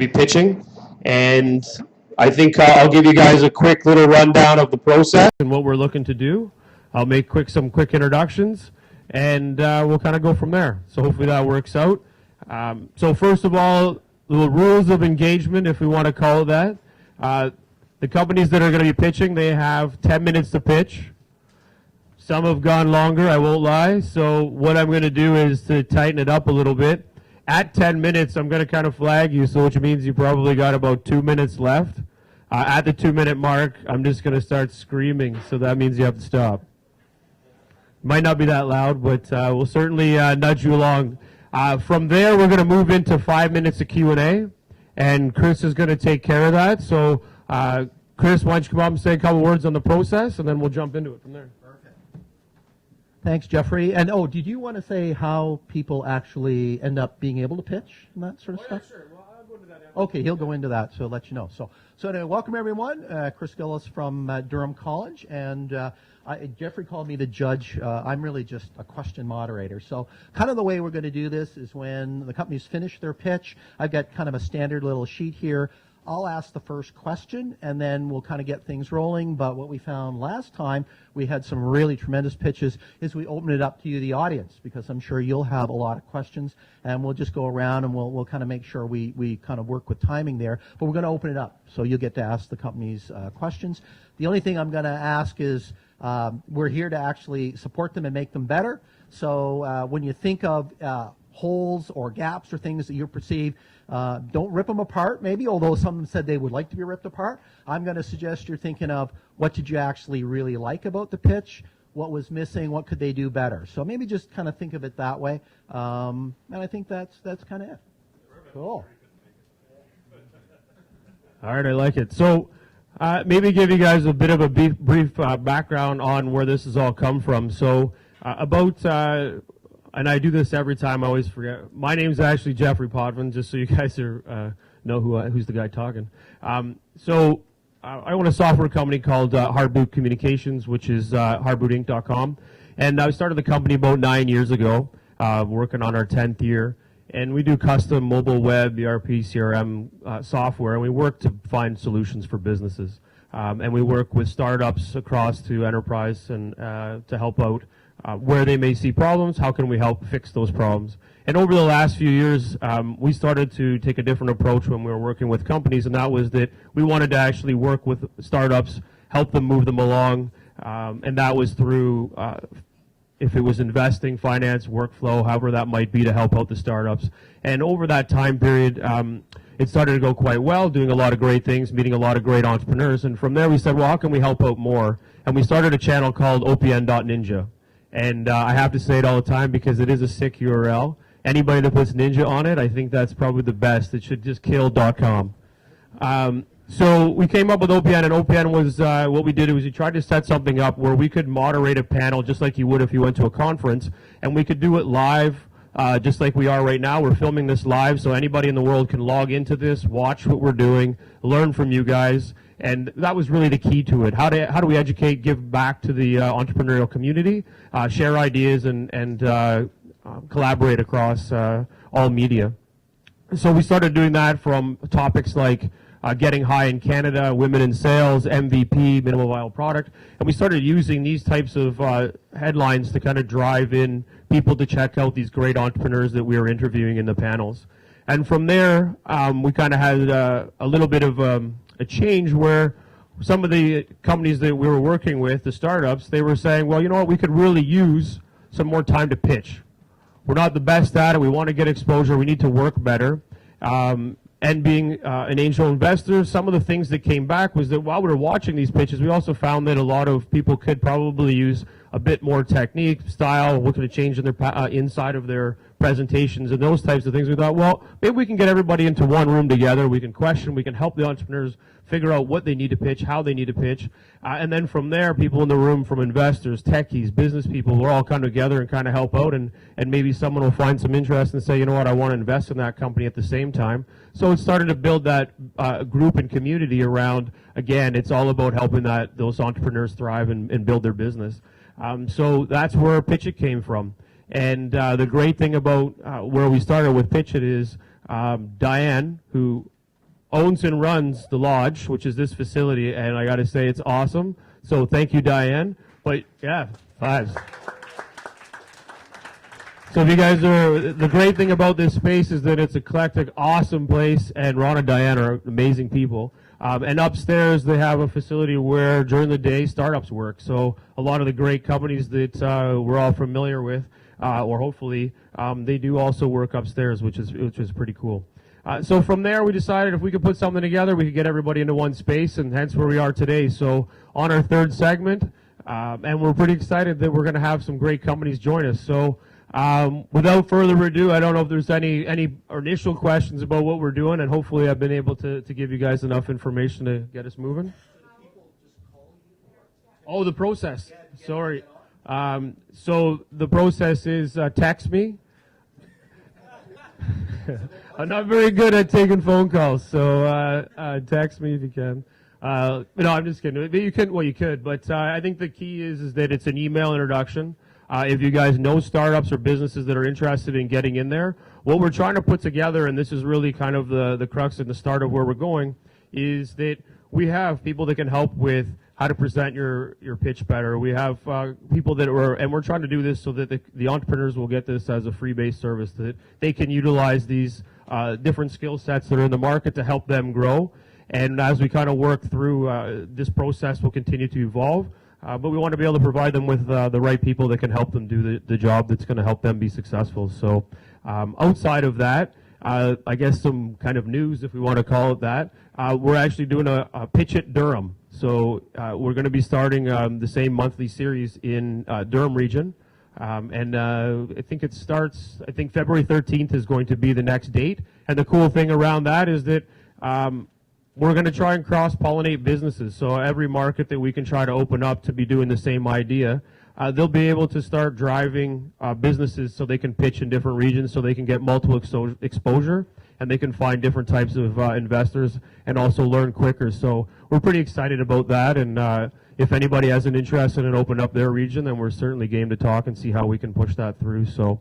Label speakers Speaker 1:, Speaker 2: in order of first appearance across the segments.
Speaker 1: be pitching, and I think I'll give you guys a quick little rundown of the process and what we're looking to do. I'll make some quick introductions, and we'll kind of go from there. So hopefully that works out. So first of all, the rules of engagement, if we want to call it that. The companies that are going to be pitching, they have 10 minutes to pitch. Some have gone longer, I won't lie. So what I'm going to do is to tighten it up a little bit. At 10 minutes, I'm going to kind of flag you, so which means you probably got about 2 minutes left. At the 2-minute mark, I'm just going to start screaming, so that means you have to stop. Might not be that loud, but we'll certainly nudge you along. From there, we're going to move into 5 minutes of Q&A, and Chris is going to take care of that. So, Chris, why don't you come up and say a couple words on the process, and then we'll jump into it from there.
Speaker 2: Thanks, Jeffrey. And did you want to say how people actually end up being able to pitch and that sort of stuff?
Speaker 1: Yeah, sure. Well, I'll go into that.
Speaker 2: Okay, he'll go into that, so I'll let you know. So anyway, welcome everyone. Chris Gillis from Durham College, and Jeffrey called me the judge. I'm really just a question moderator. So kind of the way we're going to do this is when the companies finish their pitch, I've got kind of a standard little sheet here. I'll ask the first question, and then we'll kind of get things rolling. But what we found last time, we had some really tremendous pitches, is we open it up to you, the audience, because I'm sure you'll have a lot of questions, and we'll just go around and we'll kind of make sure we kind of work with timing there. But we're going to open it up, so you'll get to ask the companies questions. The only thing I'm going to ask is we're here to actually support them and make them better. So when you think of holes or gaps or things that you perceive, don't rip them apart maybe, although some of them said they would like to be ripped apart. I'm going to suggest you're thinking of what did you actually really like about the pitch, what was missing, what could they do better. So maybe just kind of think of it that way. And I think that's kind of it. Cool.
Speaker 1: All right, I like it. So maybe give you guys a bit of a brief background on where this has all come from. So and I do this every time, I always forget. My name's actually Jeffrey Podvin, just so you guys know who's the guy talking. So I own a software company called Hardboot Communications, which is hardbootinc.com. And I started the company about 9 years ago, working on our 10th year. And we do custom mobile web, ERP, CRM software, and we work to find solutions for businesses. And we work with startups across to enterprise and to help out where they may see problems, how can we help fix those problems. And over the last few years, we started to take a different approach when we were working with companies, and that was that we wanted to actually work with startups, help them move them along, and that was through, if it was investing, finance, workflow, however that might be to help out the startups. And over that time period, it started to go quite well, doing a lot of great things, meeting a lot of great entrepreneurs, and from there we said, well, how can we help out more? And we started a channel called OPN.Ninja. And I have to say it all the time because it is a sick URL. Anybody that puts ninja on it, I think that's probably the best. It should just kill .com. So we came up with OPN, and OPN was, what we did was we tried to set something up where we could moderate a panel just like you would if you went to a conference, and we could do it live, just like we are right now. We're filming this live, so anybody in the world can log into this, watch what we're doing, learn from you guys. And that was really the key to it. How do we educate, give back to the entrepreneurial community, share ideas, and collaborate across all media. So we started doing that from topics like getting high in Canada, women in sales, MVP, minimal viable product. And we started using these types of headlines to kind of drive in people to check out these great entrepreneurs that we were interviewing in the panels. And from there, we kind of had a little bit of a change where some of the companies that we were working with, the startups, they were saying, well, you know what, we could really use some more time to pitch. We're not the best at it. We want to get exposure. We need to work better. And being an angel investor, some of the things that came back was that while we were watching these pitches, we also found that a lot of people could probably use a bit more technique, style, looking to change in their inside of their presentations and those types of things. We thought, well, maybe we can get everybody into one room together. We can question, we can help the entrepreneurs figure out what they need to pitch, how they need to pitch. And then from there, people in the room from investors, techies, business people, will all come together and kind of help out. And maybe someone will find some interest and say, you know what, I want to invest in that company at the same time. So it started to build that group and community around, again, it's all about helping those entrepreneurs thrive and build their business. So that's where PitchIt came from. And the great thing about where we started with PitchIt is Diane, who owns and runs the lodge, which is this facility, and I got to say it's awesome. So thank you, Diane. But yeah, fives. So if you guys are, the great thing about this space is that it's eclectic, awesome place, and Ron and Diane are amazing people. And upstairs they have a facility where during the day startups work. So a lot of the great companies that we're all familiar with, or hopefully, they do also work upstairs, which is pretty cool. So from there we decided if we could put something together, we could get everybody into one space, and hence where we are today. So on our third segment, and we're pretty excited that we're going to have some great companies join us. So without further ado, I don't know if there's any initial questions about what we're doing, and hopefully I've been able to give you guys enough information to get us moving. Oh, the process. Sorry. So the process is text me. I'm not very good at taking phone calls, so text me if you can. No, I'm just kidding. You could, well, you could, but I think the key is that it's an email introduction. If you guys know startups or businesses that are interested in getting in there, what we're trying to put together, and this is really kind of the crux and the start of where we're going, is that we have people that can help with how to present your pitch better. We have people that are, and we're trying to do this so that the entrepreneurs will get this as a free-based service, that they can utilize these different skill sets that are in the market to help them grow. And as we kind of work through this process, will continue to evolve. But we want to be able to provide them with the right people that can help them do the job that's going to help them be successful. So outside of that, I guess some kind of news, if we want to call it that, we're actually doing a PitchIt Durham. So we're going to be starting the same monthly series in Durham region. And I think it starts, I think February 13th is going to be the next date. And the cool thing around that is that we're going to try and cross-pollinate businesses. So every market that we can try to open up to be doing the same idea, they'll be able to start driving businesses so they can pitch in different regions, so they can get multiple exposure, and they can find different types of investors and also learn quicker. So we're pretty excited about that, and if anybody has an interest in opening up their region, then we're certainly game to talk and see how we can push that through. So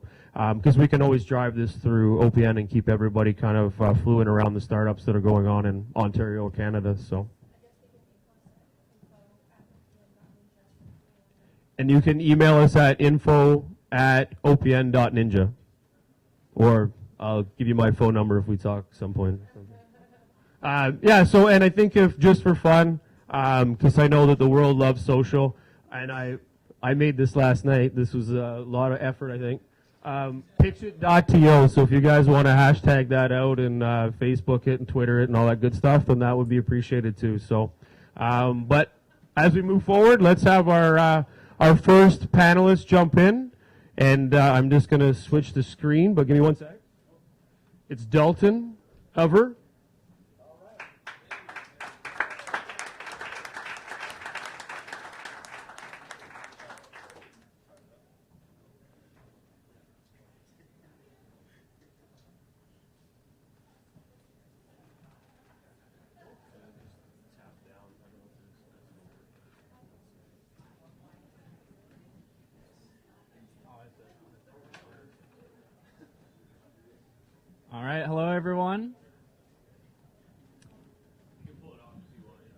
Speaker 1: because we can always drive this through OPN and keep everybody kind of fluent around the startups that are going on in Ontario, Canada. So, and you can email us at info@opn.ninja, or I'll give you my phone number if we talk at some point. Yeah. So, and I think if just for fun, because I know that the world loves social, and I made this last night. This was a lot of effort, I think. PitchIt.to, so if you guys want to hashtag that out and Facebook it and Twitter it and all that good stuff, then that would be appreciated too. So, but as we move forward, let's have our first panelist jump in, and I'm just going to switch the screen, but give me one sec. It's Dalton Hover.
Speaker 3: All right, hello everyone.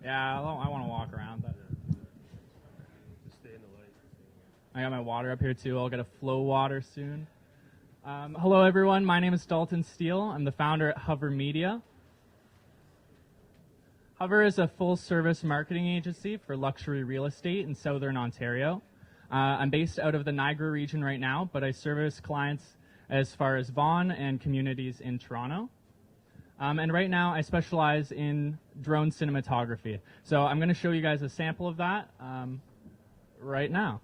Speaker 3: Yeah, I want to walk around. But I got my water up here too. I'll get a flow water soon. Hello everyone, my name is Dalton Steele. I'm the founder at Hover Media. Hover is a full-service marketing agency for luxury real estate in Southern Ontario. I'm based out of the Niagara region right now, but I service clients as far as Vaughan and communities in Toronto. And right now I specialize in drone cinematography. So I'm going to show you guys a sample of that right now.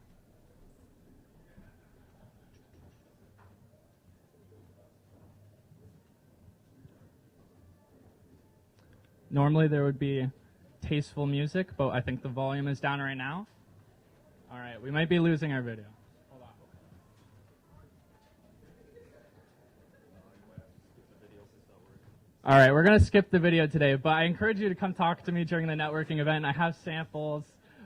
Speaker 3: Normally there would be tasteful music, but I think the volume is down right now. All right, we might be losing our video. Hold on. All right, we're going to skip the video today, but I encourage you to come talk to me during the networking event. I have samples.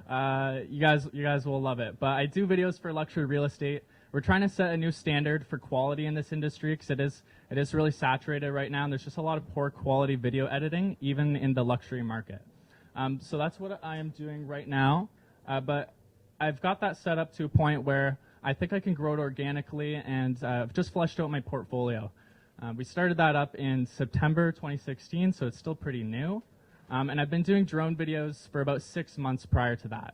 Speaker 3: You guys will love it. But I do videos for luxury real estate. We're trying to set a new standard for quality in this industry because it It is really saturated right now, and there's just a lot of poor quality video editing, even in the luxury market. So that's what I am doing right now, but I've got that set up to a point where I think I can grow it organically, and I've just fleshed out my portfolio. We started that up in September 2016, so it's still pretty new. And I've been doing drone videos for about 6 months prior to that.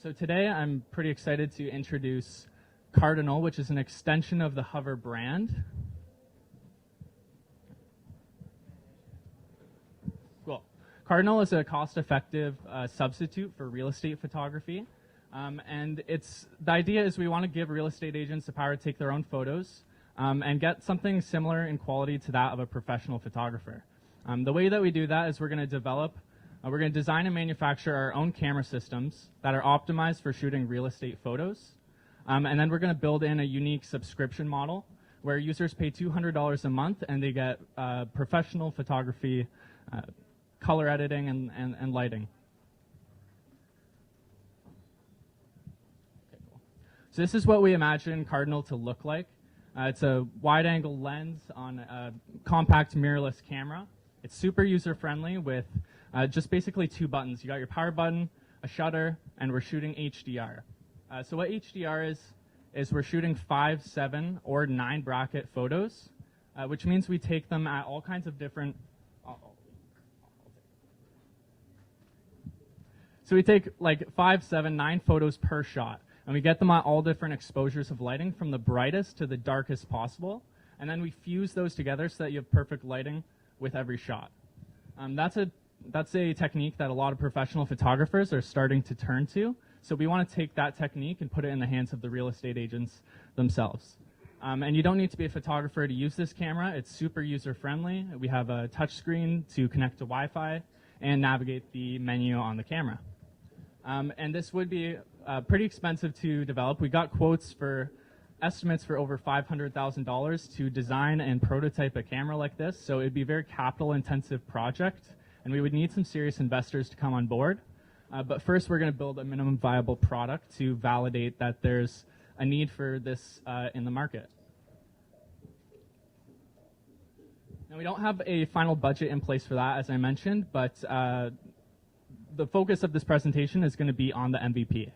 Speaker 3: So today I'm pretty excited to introduce Cardinal, which is an extension of the Hover brand. Cool. Cardinal is a cost-effective substitute for real estate photography. And the idea is we want to give real estate agents the power to take their own photos and get something similar in quality to that of a professional photographer. The way that we do that is we're going to design and manufacture our own camera systems that are optimized for shooting real estate photos. And then we're going to build in a unique subscription model where users pay $200 a month and they get professional photography, color editing, and lighting. Okay, cool. So this is what we imagine Cardinal to look like. It's a wide-angle lens on a compact mirrorless camera. It's super user-friendly with just basically 2 buttons. You got your power button, a shutter, and we're shooting HDR. So what HDR is we're shooting 5, 7, or 9 bracket photos, which means we take them at all kinds of different... So we take like 5, 7, 9 photos per shot, and we get them at all different exposures of lighting from the brightest to the darkest possible, and then we fuse those together so that you have perfect lighting with every shot. That's a technique that a lot of professional photographers are starting to turn to. So we want to take that technique and put it in the hands of the real estate agents themselves. And you don't need to be a photographer to use this camera. It's super user-friendly. We have a touch screen to connect to Wi-Fi and navigate the menu on the camera. And this would be pretty expensive to develop. We got quotes for estimates for over $500,000 to design and prototype a camera like this. So it'd be a very capital-intensive project, and we would need some serious investors to come on board. But first, we're going to build a minimum viable product to validate that there's a need for this in the market. Now, we don't have a final budget in place for that, as I mentioned, but the focus of this presentation is going to be on the MVP.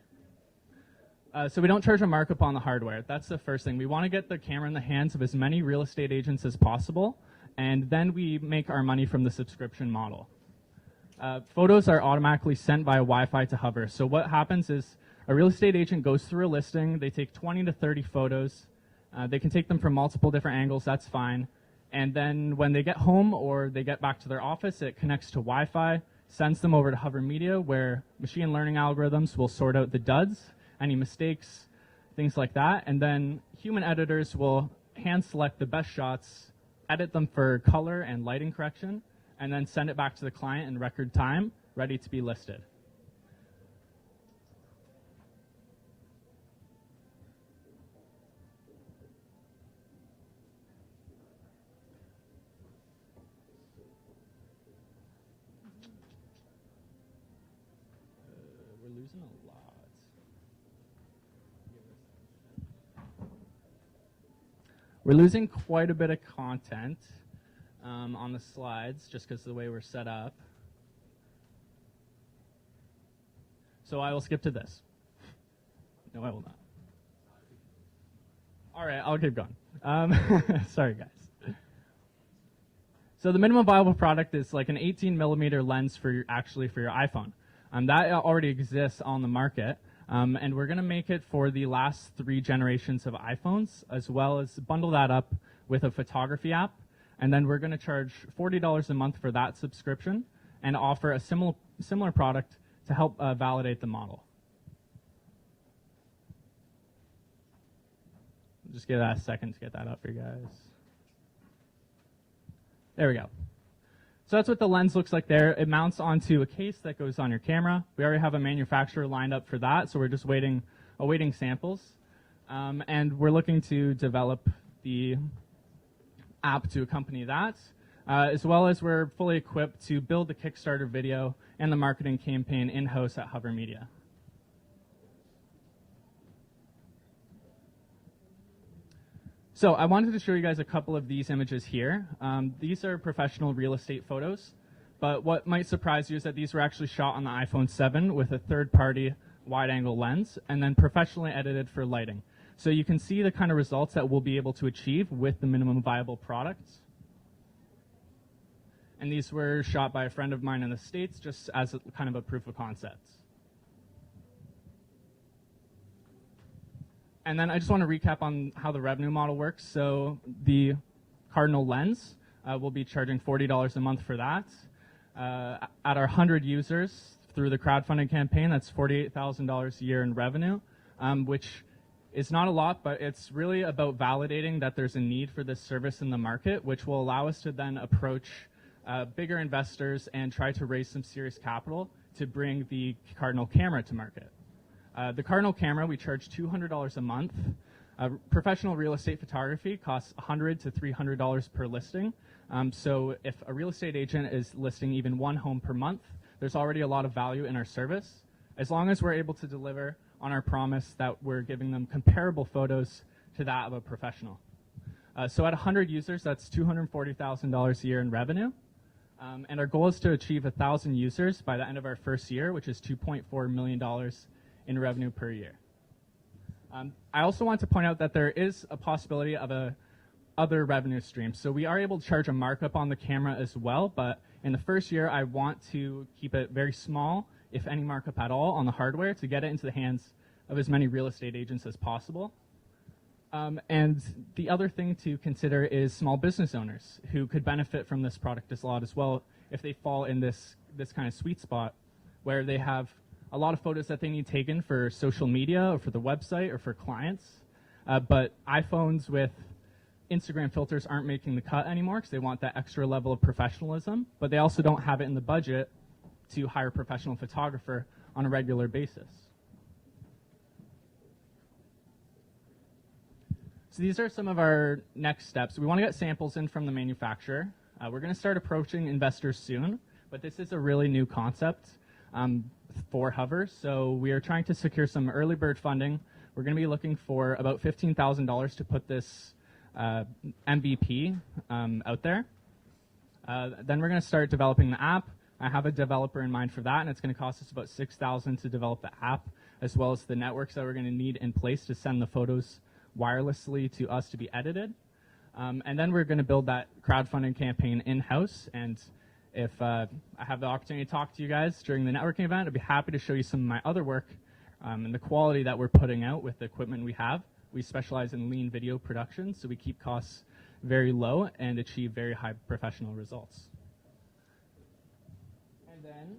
Speaker 3: So we don't charge a markup on the hardware. That's the first thing. We want to get the camera in the hands of as many real estate agents as possible, and then we make our money from the subscription model. Photos are automatically sent via Wi-Fi to Hover. So what happens is a real estate agent goes through a listing. They take 20 to 30 photos. They can take them from multiple different angles. That's fine. And then when they get home or they get back to their office, it connects to Wi-Fi, sends them over to Hover Media, where machine learning algorithms will sort out the duds, any mistakes, things like that. And then human editors will hand select the best shots, edit them for color and lighting correction, and then send it back to the client in record time, ready to be listed. We're losing a lot. We're losing quite a bit of content on the slides, just because of the way we're set up. So I will skip to this. No, I will not. All right, I'll keep going. Sorry, guys. So the minimum viable product is like an 18mm lens for your iPhone. That already exists on the market, and we're going to make it for the last 3 generations of iPhones, as well as bundle that up with a photography app. And then we're going to charge $40 a month for that subscription and offer a similar product to help validate the model. Just give that a second to get that up for you guys. There we go. So that's what the lens looks like there. It mounts onto a case that goes on your camera. We already have a manufacturer lined up for that, so we're just awaiting samples. And we're looking to develop the app to accompany that, as well as we're fully equipped to build the Kickstarter video and the marketing campaign in-house at Hover Media. So I wanted to show you guys a couple of these images here. These are professional real estate photos, but what might surprise you is that these were actually shot on the iPhone 7 with a third-party wide-angle lens and then professionally edited for lighting. So you can see the kind of results that we'll be able to achieve with the minimum viable products. And these were shot by a friend of mine in the States just as kind of a proof of concept. And then I just want to recap on how the revenue model works. So the Cardinal lens, we'll be charging $40 a month for that. At our 100 users through the crowdfunding campaign, that's $48,000 a year in revenue, which is not a lot, but it's really about validating that there's a need for this service in the market, which will allow us to then approach bigger investors and try to raise some serious capital to bring the Cardinal camera to market. The Cardinal camera, we charge $200 a month. Professional real estate photography costs $100 to $300 per listing. So if a real estate agent is listing even one home per month, there's already a lot of value in our service. As long as we're able to deliver on our promise that we're giving them comparable photos to that of a professional. So at 100 users, that's $240,000 a year in revenue. And our goal is to achieve 1,000 users by the end of our first year, which is $2.4 million in revenue per year. I also want to point out that there is a possibility of other revenue streams. So we are able to charge a markup on the camera as well, but in the first year, I want to keep it very small, if any markup at all, on the hardware to get it into the hands of as many real estate agents as possible. And the other thing to consider is small business owners who could benefit from this product a lot as well if they fall in this kind of sweet spot where they have a lot of photos that they need taken for social media or for the website or for clients. But iPhones with Instagram filters aren't making the cut anymore because they want that extra level of professionalism, but they also don't have it in the budget to hire a professional photographer on a regular basis. So these are some of our next steps. We want to get samples in from the manufacturer. We're going to start approaching investors soon, but this is a really new concept for Hover. So we are trying to secure some early bird funding. We're going to be looking for about $15,000 to put this MVP out there. Then we're going to start developing the app. I have a developer in mind for that, and it's going to cost us about $6,000 to develop the app, as well as the networks that we're going to need in place to send the photos wirelessly to us to be edited. And then we're going to build that crowdfunding campaign in-house. And if I have the opportunity to talk to you guys during the networking event, I'd be happy to show you some of my other work and the quality that we're putting out with the equipment we have. We specialize in lean video production, so we keep costs very low and achieve very high professional results. And then,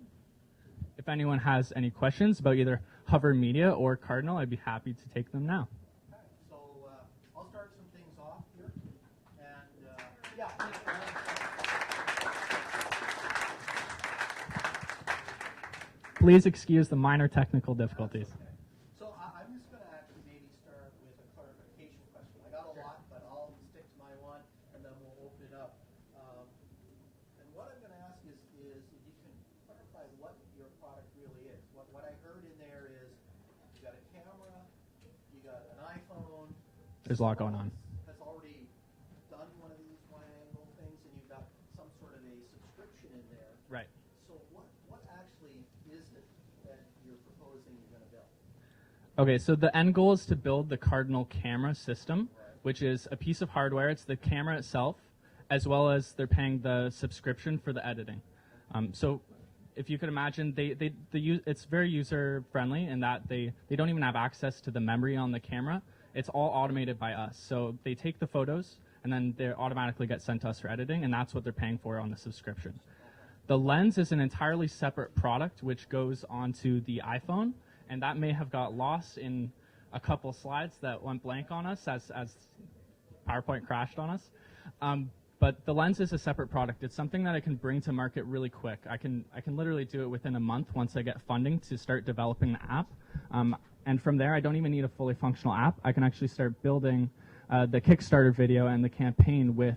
Speaker 3: if anyone has any questions about either Hover Media or Cardinal, I'd be happy to take them now.
Speaker 2: Okay, so I'll start some things off here. And yeah.
Speaker 3: Please excuse the minor technical difficulties.
Speaker 2: So I'm just going to actually maybe start with a clarification question. I got a lot, but I'll stick to my one, and then we'll open it up. And what I'm going to ask is if you can clarify what your product really is. What I heard in there is you got a camera, you got an iPhone.
Speaker 3: There's a lot going on.
Speaker 2: Has already done one of these wide-angle things, and you've got some sort of a subscription in there.
Speaker 3: Right.
Speaker 2: So what actually is it that you're proposing you're going to build?
Speaker 3: Okay, so the end goal is to build the Cardinal camera system, which is a piece of hardware. It's the camera itself, as well as they're paying the subscription for the editing. So if you could imagine, it's very user-friendly in that they don't even have access to the memory on the camera. It's all automated by us. So they take the photos, and then they automatically get sent to us for editing, and that's what they're paying for on the subscription. The lens is an entirely separate product which goes onto the iPhone, and that may have got lost in a couple slides that went blank on us as PowerPoint crashed on us. But the lens is a separate product. It's something that I can bring to market really quick. I can literally do it within a month once I get funding to start developing the app. And from there, I don't even need a fully functional app. I can actually start building the Kickstarter video and the campaign with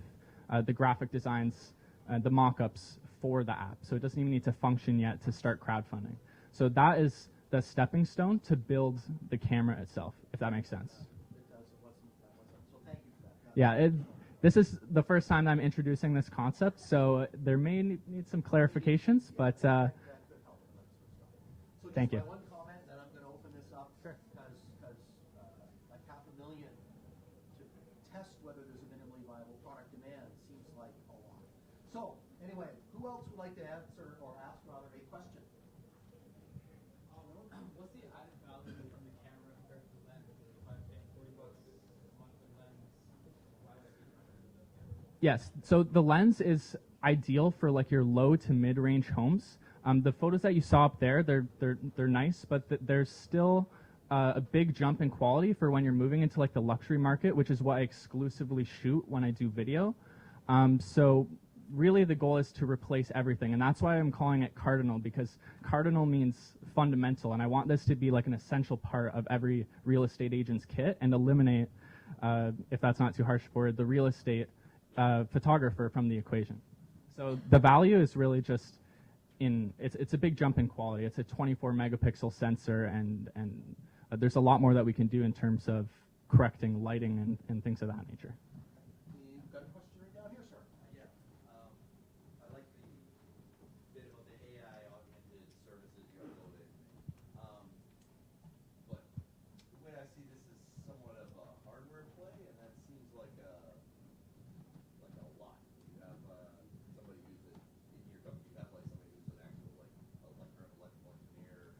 Speaker 3: the graphic designs, the mock-ups for the app. So it doesn't even need to function yet to start crowdfunding. So that is the stepping stone to build the camera itself, if that makes sense.
Speaker 2: It does. So thank you for that.
Speaker 3: Yeah, this is the first time I'm introducing this concept, so there may need some clarifications, but thank you.
Speaker 2: One comment, then I'm going to open this up. Sure. Because like $500,000 to test whether there's a minimally viable product demand seems like a lot. So anyway, who else would like to answer or ask rather a question?
Speaker 4: What's the added value from the camera compared to the lens? If I'm paying $40 a monthly lens, why would I be interested in the camera?
Speaker 3: Yes, so the lens is ideal for like your low to mid-range homes. The photos that you saw up there, they're nice, but there's still a big jump in quality for when you're moving into like the luxury market, which is what I exclusively shoot when I do video. So really the goal is to replace everything, and that's why I'm calling it cardinal, because cardinal means fundamental, and I want this to be like an essential part of every real estate agent's kit and eliminate, if that's not too harsh for the real estate photographer from the equation. So the value is really just it's a big jump in quality. It's a 24 megapixel sensor, and there's a lot more that we can do in terms of correcting lighting and things of that nature.
Speaker 2: You've got a question right down here, sir.
Speaker 5: Yeah. I like the bit about the AI augmented services you uploaded. But the way I see this is somewhat of a hardware play, and that seems like a lot. You have somebody who's in your company. You have like somebody who's an actual like electrical engineer.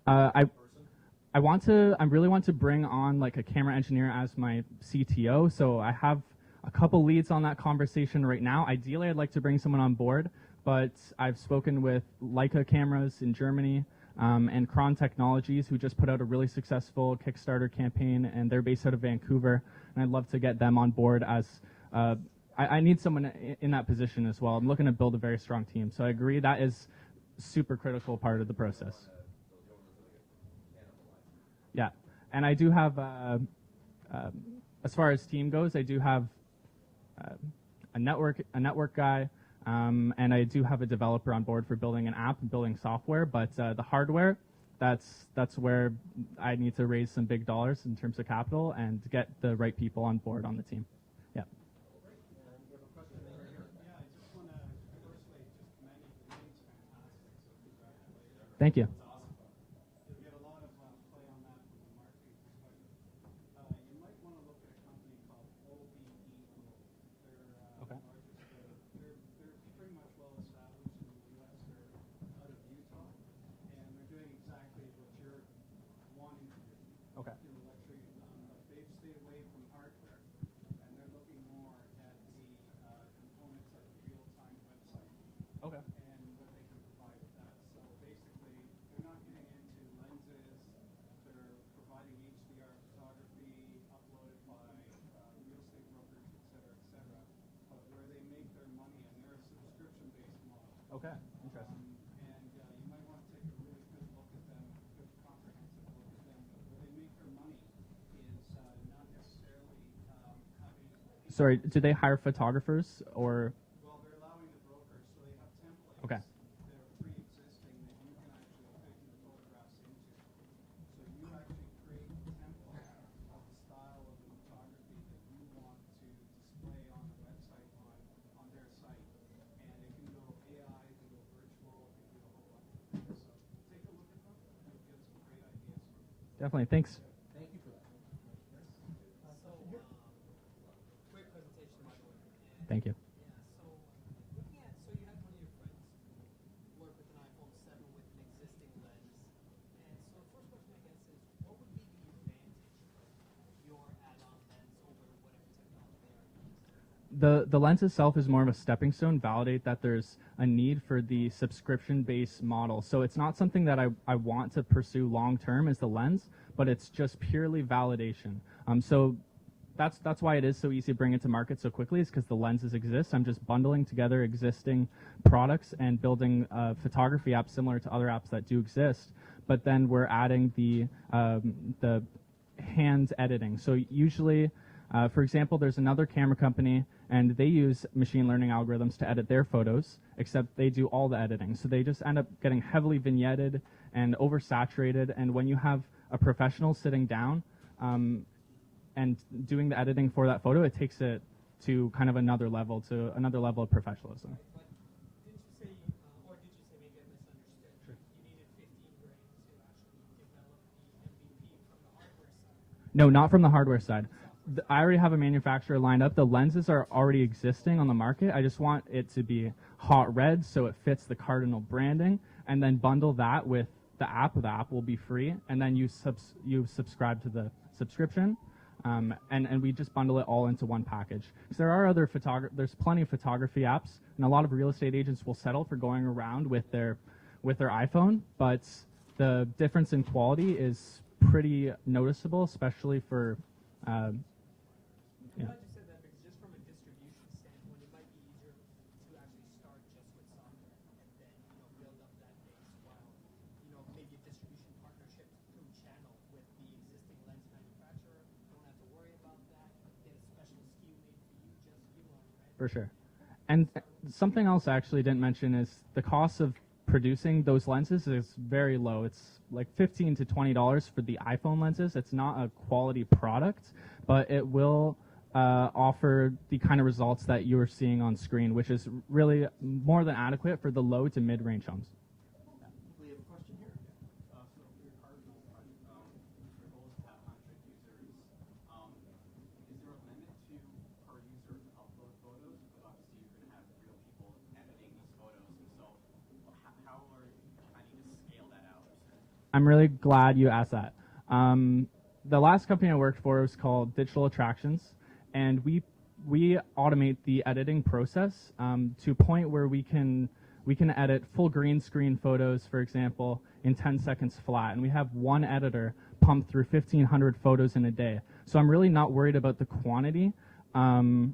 Speaker 3: I really want to bring on like a camera engineer as my CTO. So I have a couple leads on that conversation right now. Ideally, I'd like to bring someone on board, but I've spoken with Leica cameras in Germany and Cron Technologies, who just put out a really successful Kickstarter campaign, and they're based out of Vancouver. And I'd love to get them on board as I need someone in that position as well. I'm looking to build a very strong team. So I agree that is super critical part of the process. Yeah, and I do have, as far as team goes, I do have a network guy, and I do have a developer on board for building an app and building software. But the hardware, that's where I need to raise some big dollars in terms of capital and get the right people on board on the team. Yeah.
Speaker 4: Yeah, I just want to firstly just commend you. The name's fantastic, so congratulations.
Speaker 3: Thank you.
Speaker 4: It's awesome. You'll get a lot of play on that from the marketing perspective. You might want to look at a company called OPN. They're
Speaker 3: Okay.
Speaker 4: they're pretty much well established in the U.S. They're out of Utah, and they're doing exactly what you're wanting to do.
Speaker 3: Okay.
Speaker 4: In the luxury, but they've stayed away from hardware, and they're looking more at the components like a real-time website
Speaker 3: Okay.
Speaker 4: and what they can provide with that. So basically, they're not getting into lenses. They're providing HDR photography uploaded by real estate brokers, et cetera, but where they make their money, and they're a subscription-based model.
Speaker 3: Okay. Interesting.
Speaker 4: And you might want to take a really good look at them, good comprehensive look at them. But where they make their money is not necessarily having.
Speaker 3: Sorry, do they hire photographers or?
Speaker 4: Well, they're allowing the brokers, so they have templates.
Speaker 3: Okay.
Speaker 4: That are pre-existing that you can actually fit your photographs into. So you actually create a template of the style of the photography that you want to display on the website on their site, and it can go AI, it can go virtual, it can do a whole bunch of things. So take a look at them; you'll get some great ideas.
Speaker 3: Definitely. Thanks.
Speaker 2: Thank you for that.
Speaker 4: Quick presentation, by the way.
Speaker 3: Thank you.
Speaker 4: Yeah, so looking at, so you had one of your friends work with an iPhone 7 with an existing lens. And so the first question, I guess, is what would be the advantage of your add-on lens over whatever technology they are using?
Speaker 3: The lens itself is more of a stepping stone, validate that there's a need for the subscription-based model. So it's not something that I want to pursue long-term as the lens, but it's just purely validation. So that's why it is so easy to bring it to market so quickly, is because the lenses exist. I'm just bundling together existing products and building a photography app similar to other apps that do exist, but then we're adding the hand editing. So usually, for example, there's another camera company, and they use machine learning algorithms to edit their photos, except they do all the editing. So they just end up getting heavily vignetted and oversaturated, and when you have a professional sitting down, and doing the editing for that photo, it takes it to kind of another level of professionalism.
Speaker 6: But did you say, or did you say, maybe I misunderstood, you needed 15 grand to actually develop the MVP from the hardware side?
Speaker 3: No, not from the hardware side. I already have a manufacturer lined up. The lenses are already existing on the market. I just want it to be hot red so it fits the Cardinal branding, and then bundle that with the app. The app will be free, and then you subscribe to the subscription, and we just bundle it all into one package. Because there are there's plenty of photography apps, and a lot of real estate agents will settle for going around with their iPhone, but the difference in quality is pretty noticeable, especially for
Speaker 6: I'm glad you said that, because just from a distribution standpoint, it might be easier to actually start just with software and then, build up that base while, maybe a distribution partnership through channel with the existing lens manufacturer. Don't have to worry about that. Get a special SKU made for you, just you on, right?
Speaker 3: For sure. And something else I actually didn't mention is the cost of producing those lenses is very low. It's like $15 to $20 for the iPhone lenses. It's not a quality product, but it will offer the kind of results that you're seeing on screen, which is really more than adequate for the low to mid-range homes.
Speaker 2: We have a question here.
Speaker 4: So for your Cardinal, your goal is to have 100 users. Is there a limit to per user to upload photos? Because obviously you're going to have real people editing these photos, and so how are you planning to scale that out?
Speaker 3: I'm really glad you asked that. The last company I worked for was called Digital Attractions, and we automate the editing process to a point where we can edit full green screen photos, for example, in 10 seconds flat, and we have one editor pump through 1,500 photos in a day. So I'm really not worried about the quantity. The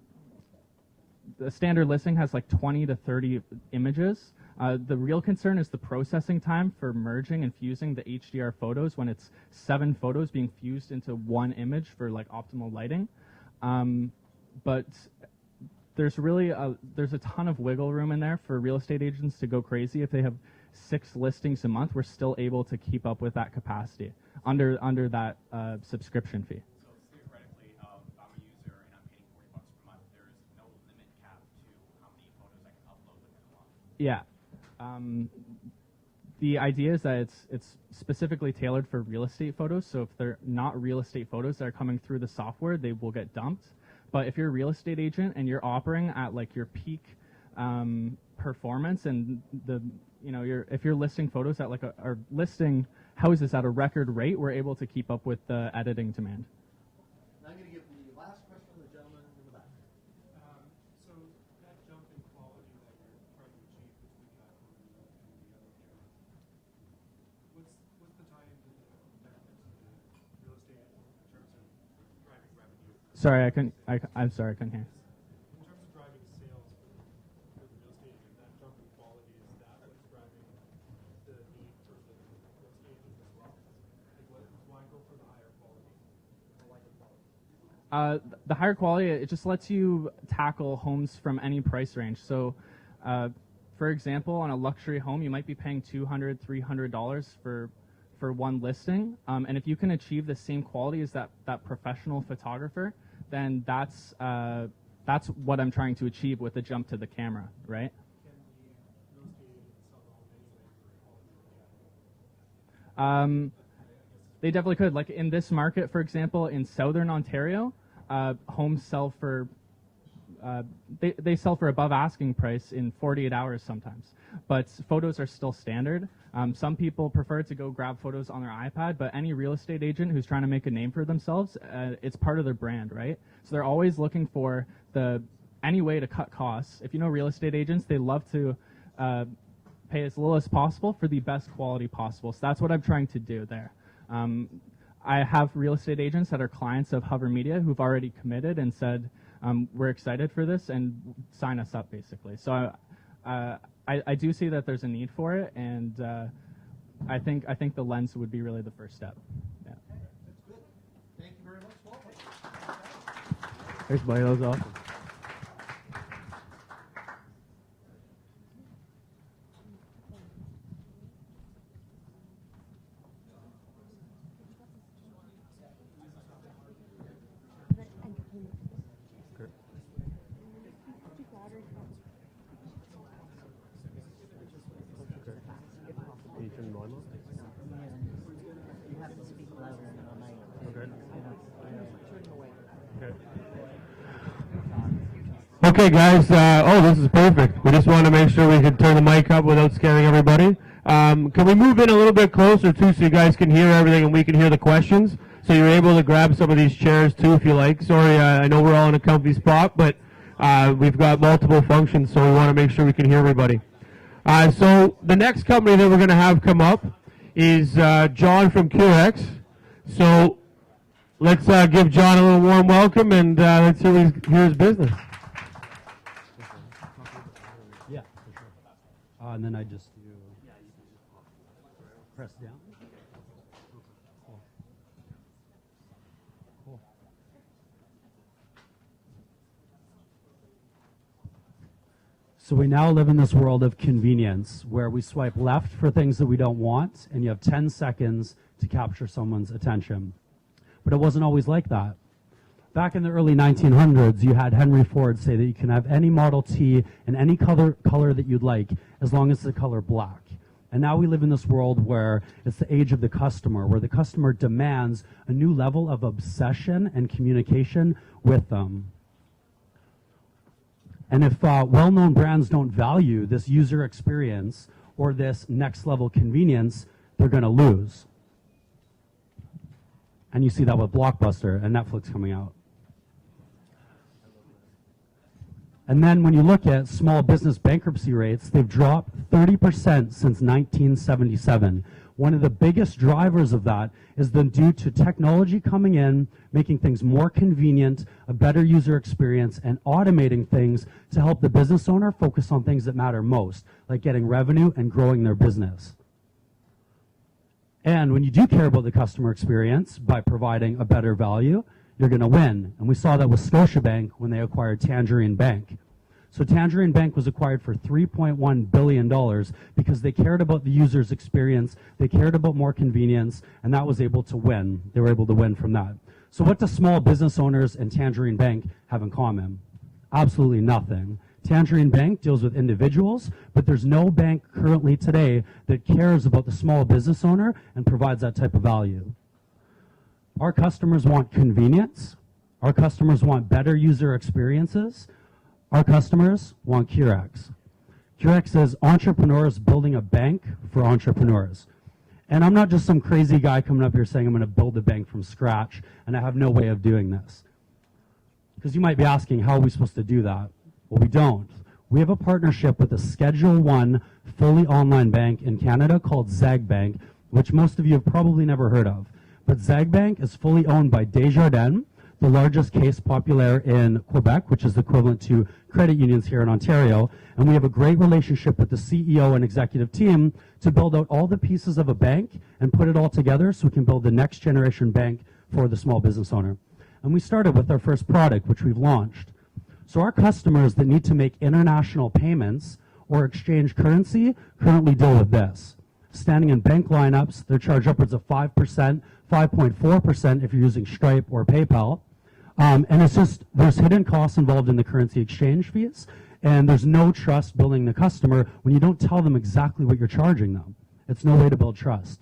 Speaker 3: standard listing has like 20 to 30 images. The real concern is the processing time for merging and fusing the HDR photos when it's 7 photos being fused into one image for like optimal lighting. But there's really there's a ton of wiggle room in there for real estate agents to go crazy. If they have 6 listings a month, we're still able to keep up with that capacity under that subscription fee.
Speaker 4: So theoretically, I'm a user and I'm paying $40 per month. There is no limit cap to how many photos I can upload within a month.
Speaker 3: Yeah. The idea is that it's specifically tailored for real estate photos. So if they're not real estate photos that are coming through the software, they will get dumped. But if you're a real estate agent and you're operating at like your peak performance, and if you're listing photos at or listing houses at a record rate, we're able to keep up with the editing demand.
Speaker 2: Now I'm going to give the last question to the gentleman in the back.
Speaker 4: So that jump in quality that you're trying to achieve between the iPhone and the other camera, what's the tie into the benefits of the real estate in terms of driving revenue?
Speaker 3: I'm sorry, I couldn't hear.
Speaker 4: In terms of driving sales for the real estate agent, that jump in quality, is that what's driving the need for the real estate agent as well? Like, why go for the higher quality, or why the quality?
Speaker 3: The higher quality, it just lets you tackle homes from any price range. So, for example, on a luxury home, you might be paying $200, $300 for one listing. And if you can achieve the same quality as that professional photographer, then that's what I'm trying to achieve with the jump to the camera, right?
Speaker 4: Can the real estate agent sell the home anyway for quality?
Speaker 3: They definitely could. Like in this market, for example, in Southern Ontario, homes sell for they sell for above asking price in 48 hours sometimes. But photos are still standard. Some people prefer to go grab photos on their iPad, but any real estate agent who's trying to make a name for themselves, it's part of their brand, right? So they're always looking for any way to cut costs. If you know real estate agents, they love to pay as little as possible for the best quality possible. So that's what I'm trying to do there. I have real estate agents that are clients of Hover Media who've already committed and said, we're excited for this and sign us up, basically. So I do see that there's a need for it, and I think the lens would be really the first step. Yeah.
Speaker 2: That's good. Thank you very much, Walter.
Speaker 1: Thanks, buddy. That was awesome. Okay, guys. Oh, this is perfect. We just want to make sure we can turn the mic up without scaring everybody. Can we move in a little bit closer, too, so you guys can hear everything and we can hear the questions? So you're able to grab some of these chairs, too, if you like. Sorry, I know we're all in a comfy spot, but we've got multiple functions, so we want to make sure we can hear everybody. So the next company that we're going to have come up is John from Curex. So let's give John a little warm welcome, and let's hear his business.
Speaker 7: Yeah, for sure. And then I just do press down. Cool. Cool. So we now live in this world of convenience where we swipe left for things that we don't want, and you have 10 seconds to capture someone's attention. But it wasn't always like that. Back in the early 1900s, you had Henry Ford say that you can have any Model T in any color that you'd like, as long as it's the color black. And now we live in this world where it's the age of the customer, where the customer demands a new level of obsession and communication with them. And if well-known brands don't value this user experience or this next-level convenience, they're going to lose. And you see that with Blockbuster and Netflix coming out. And then when you look at small business bankruptcy rates, they've dropped 30% since 1977. One of the biggest drivers of that is then due to technology coming in, making things more convenient, a better user experience, and automating things to help the business owner focus on things that matter most, like getting revenue and growing their business. And when you do care about the customer experience by providing a better value, you're going to win. And we saw that with Scotiabank when they acquired Tangerine Bank. So Tangerine Bank was acquired for $3.1 billion because they cared about the user's experience, they cared about more convenience, and that was able to win. They were able to win from that. So what do small business owners and Tangerine Bank have in common? Absolutely nothing. Tangerine Bank deals with individuals, but there's no bank currently today that cares about the small business owner and provides that type of value. Our customers want convenience. Our customers want better user experiences. Our customers want Curex. Curex is entrepreneurs building a bank for entrepreneurs. And I'm not just some crazy guy coming up here saying I'm going to build a bank from scratch and I have no way of doing this. Because you might be asking, how are we supposed to do that? Well, we don't. We have a partnership with a Schedule I fully online bank in Canada called Zagbank, which most of you have probably never heard of. But Zagbank is fully owned by Desjardins, the largest Caisse Populaire in Quebec, which is equivalent to credit unions here in Ontario. And we have a great relationship with the CEO and executive team to build out all the pieces of a bank and put it all together so we can build the next generation bank for the small business owner. And we started with our first product, which we've launched. So our customers that need to make international payments or exchange currency currently deal with this. Standing in bank lineups, they're charged upwards of 5%, 5.4% if you're using Stripe or PayPal. And it's just, there's hidden costs involved in the currency exchange fees, and there's no trust building the customer when you don't tell them exactly what you're charging them. It's no way to build trust.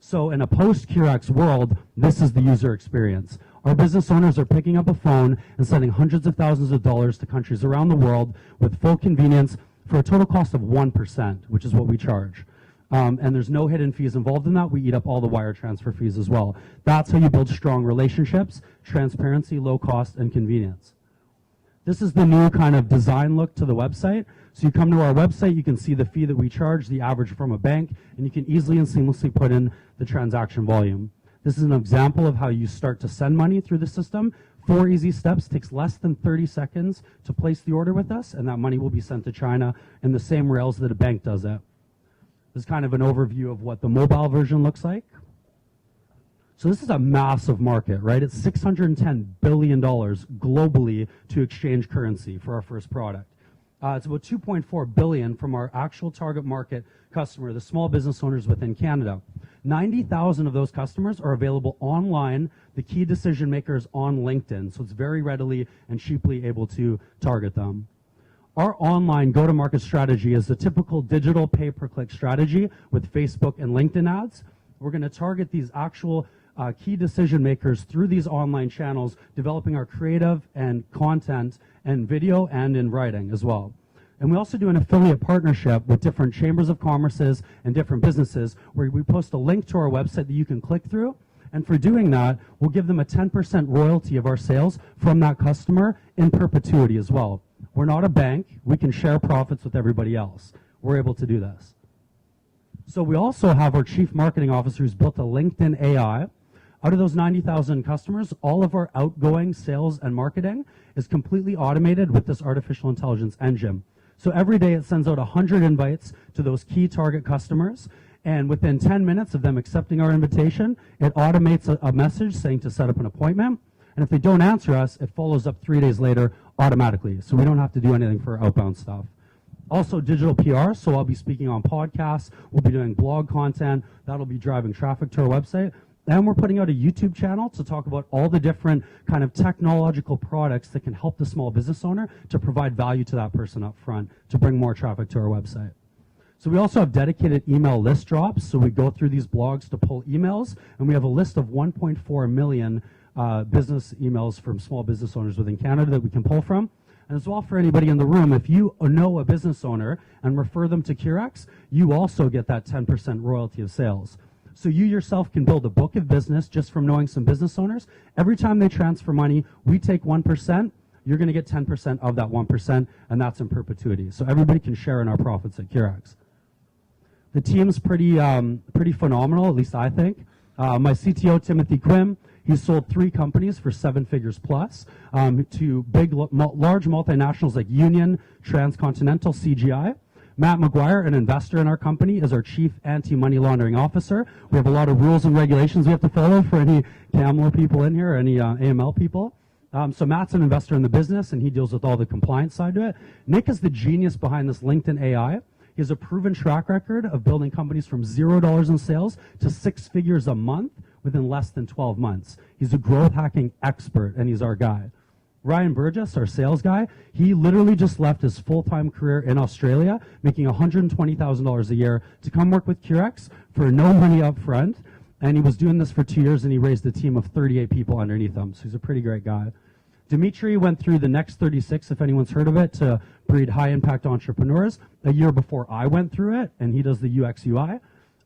Speaker 7: So in a post-Curex world, this is the user experience. Our business owners are picking up a phone and sending hundreds of thousands of dollars to countries around the world with full convenience for a total cost of 1%, which is what we charge. And there's no hidden fees involved in that. We eat up all the wire transfer fees as well. That's how you build strong relationships, transparency, low cost, and convenience. This is the new kind of design look to the website. So you come to our website, you can see the fee that we charge, the average from a bank, and you can easily and seamlessly put in the transaction volume. This is an example of how you start to send money through the system. 4 easy steps, takes less than 30 seconds to place the order with us, and that money will be sent to China in the same rails that a bank does it. This is kind of an overview of what the mobile version looks like. So this is a massive market, right? It's $610 billion globally to exchange currency for our first product. It's about $2.4 billion from our actual target market customer, the small business owners within Canada. 90,000 of those customers are available online, the key decision makers on LinkedIn, so it's very readily and cheaply able to target them. Our online go-to-market strategy is the typical digital pay-per-click strategy with Facebook and LinkedIn ads. We're going to target these actual key decision makers through these online channels, developing our creative and content and video and in writing as well. And we also do an affiliate partnership with different chambers of commerces and different businesses where we post a link to our website that you can click through. And for doing that, we'll give them a 10% royalty of our sales from that customer in perpetuity as well. We're not a bank. We can share profits with everybody else. We're able to do this. So we also have our chief marketing officer who's built a LinkedIn AI. Out of those 90,000 customers, all of our outgoing sales and marketing is completely automated with this artificial intelligence engine. So every day it sends out 100 invites to those key target customers, and within 10 minutes of them accepting our invitation, it automates a message saying to set up an appointment. And if they don't answer us, it follows up 3 days later automatically. So we don't have to do anything for outbound stuff. Also digital PR, so I'll be speaking on podcasts, we'll be doing blog content, that'll be driving traffic to our website. And we're putting out a YouTube channel to talk about all the different kind of technological products that can help the small business owner to provide value to that person up front to bring more traffic to our website. So we also have dedicated email list drops. So we go through these blogs to pull emails, and we have a list of 1.4 million business emails from small business owners within Canada that we can pull from. And as well for anybody in the room, if you know a business owner and refer them to Curex, you also get that 10% royalty of sales. So you yourself can build a book of business just from knowing some business owners. Every time they transfer money, we take 1%. You're going to get 10% of that 1%, and that's in perpetuity. So everybody can share in our profits at Curex. The team's pretty phenomenal, at least I think. My CTO, Timothy Quim, he's sold 3 companies for 7 figures plus to big, large multinationals like Union, Transcontinental, CGI. Matt McGuire, an investor in our company, is our chief anti-money laundering officer. We have a lot of rules and regulations we have to follow for any CAMLO people in here, or any AML people. So Matt's an investor in the business, and he deals with all the compliance side to it. Nick is the genius behind this LinkedIn AI. He has a proven track record of building companies from $0 in sales to 6 figures a month within less than 12 months. He's a growth hacking expert, and he's our guy. Ryan Burgess, our sales guy, he literally just left his full-time career in Australia, making $120,000 a year to come work with Curex for no money up front. And he was doing this for 2 years, and he raised a team of 38 people underneath him. So he's a pretty great guy. Dimitri went through the Next 36, if anyone's heard of it, to breed high-impact entrepreneurs a year before I went through it, and he does the UX UI.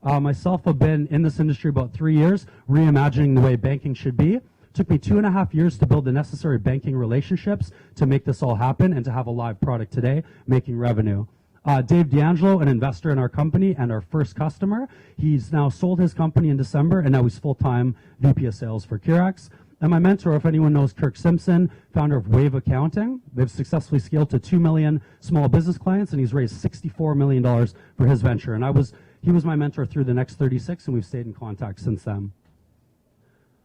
Speaker 7: Myself have been in this industry about 3 years, reimagining the way banking should be. Took me 2.5 years to build the necessary banking relationships to make this all happen and to have a live product today, making revenue. Dave D'Angelo, an investor in our company and our first customer. He's now sold his company in December, and now he's full-time VP of sales for Curex. And my mentor, if anyone knows Kirk Simpson, founder of Wave Accounting. They've successfully scaled to 2 million small business clients, and he's raised $64 million for his venture. And he was my mentor through the Next 36, and we've stayed in contact since then.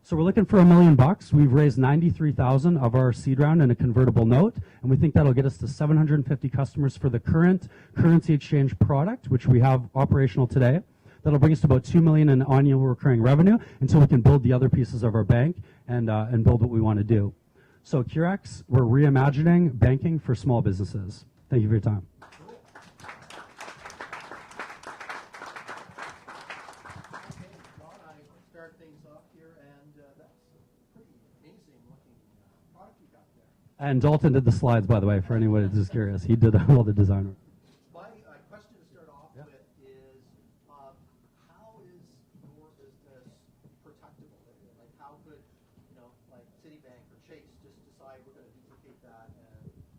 Speaker 7: So we're looking for $1 million. We've raised 93,000 of our seed round in a convertible note, and we think that'll get us to 750 customers for the current currency exchange product, which we have operational today. That'll bring us to about $2 million in annual recurring revenue until we can build the other pieces of our bank and build what we want to do. So Curex, we're reimagining banking for small businesses. Thank you for your time. And Dalton did the slides, by the way, for anyone who's curious. He did all the design work.
Speaker 2: My question to start off with is, how is your business protectable? Like, how could, like Citibank or Chase just decide we're going to duplicate that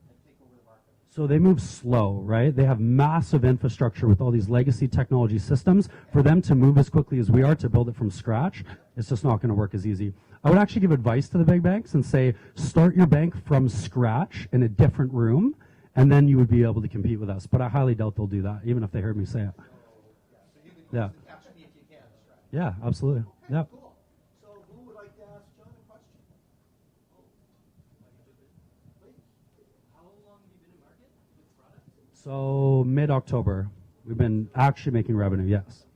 Speaker 2: and take over the market?
Speaker 7: So they move slow, right? They have massive infrastructure with all these legacy technology systems. For them to move as quickly as we are to build it from scratch, it's just not going to work as easy. I would actually give advice to the big banks and say, start your bank from scratch in a different room, and then you would be able to compete with us. But I highly doubt they'll do that, even if they heard me say it. Yeah. Yeah, absolutely. Yeah.
Speaker 2: Cool. So who would like to ask John a question?
Speaker 6: How long have you been in market with products?
Speaker 7: So mid-October, we've been actually making revenue, yes.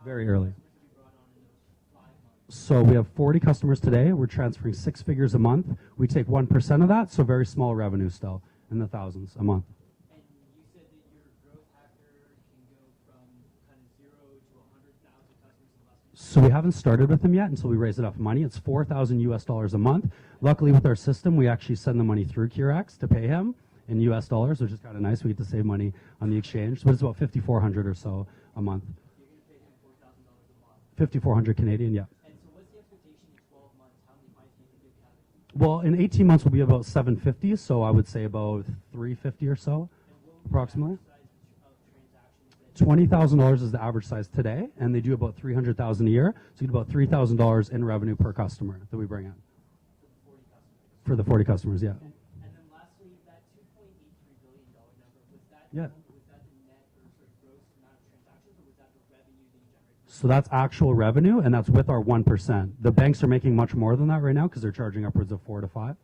Speaker 7: Very early. So we have 40 customers today. We're transferring 6 figures a month. We take 1% of that, so very small revenue still, in the thousands a month.
Speaker 6: And you said that your growth hacker can go from kind of 0 to 100,000 customers in less than
Speaker 7: So we haven't started with them yet until we raise enough money. It's $4,000 US a month. Luckily, with our system, we actually send the money through CureX to pay him in US dollars, which is kind of nice. We get to save money on the exchange, but it's about 5,400 or so a month.
Speaker 6: You're going to pay him $4,000 a month.
Speaker 7: 5,400 Canadian, yeah.
Speaker 6: And so what's the expectation in 12 months? How many clients do you think you'll have?
Speaker 7: Well, in 18 months, we'll be about 750, so I would say about 350 or so, approximately. $20,000 is the average size today, and they do about $300,000 a year, so you get about $3,000 in revenue per customer that we bring in. For the 40 customers, yeah.
Speaker 6: And then lastly, that $2.83 billion number, was that
Speaker 7: Yeah.
Speaker 6: was that the net or sort of gross amount of transactions, or was that the revenue that you generated?
Speaker 7: So that's actual revenue, and that's with our 1%. The banks are making much more than that right now because they're charging upwards of 4 to 5.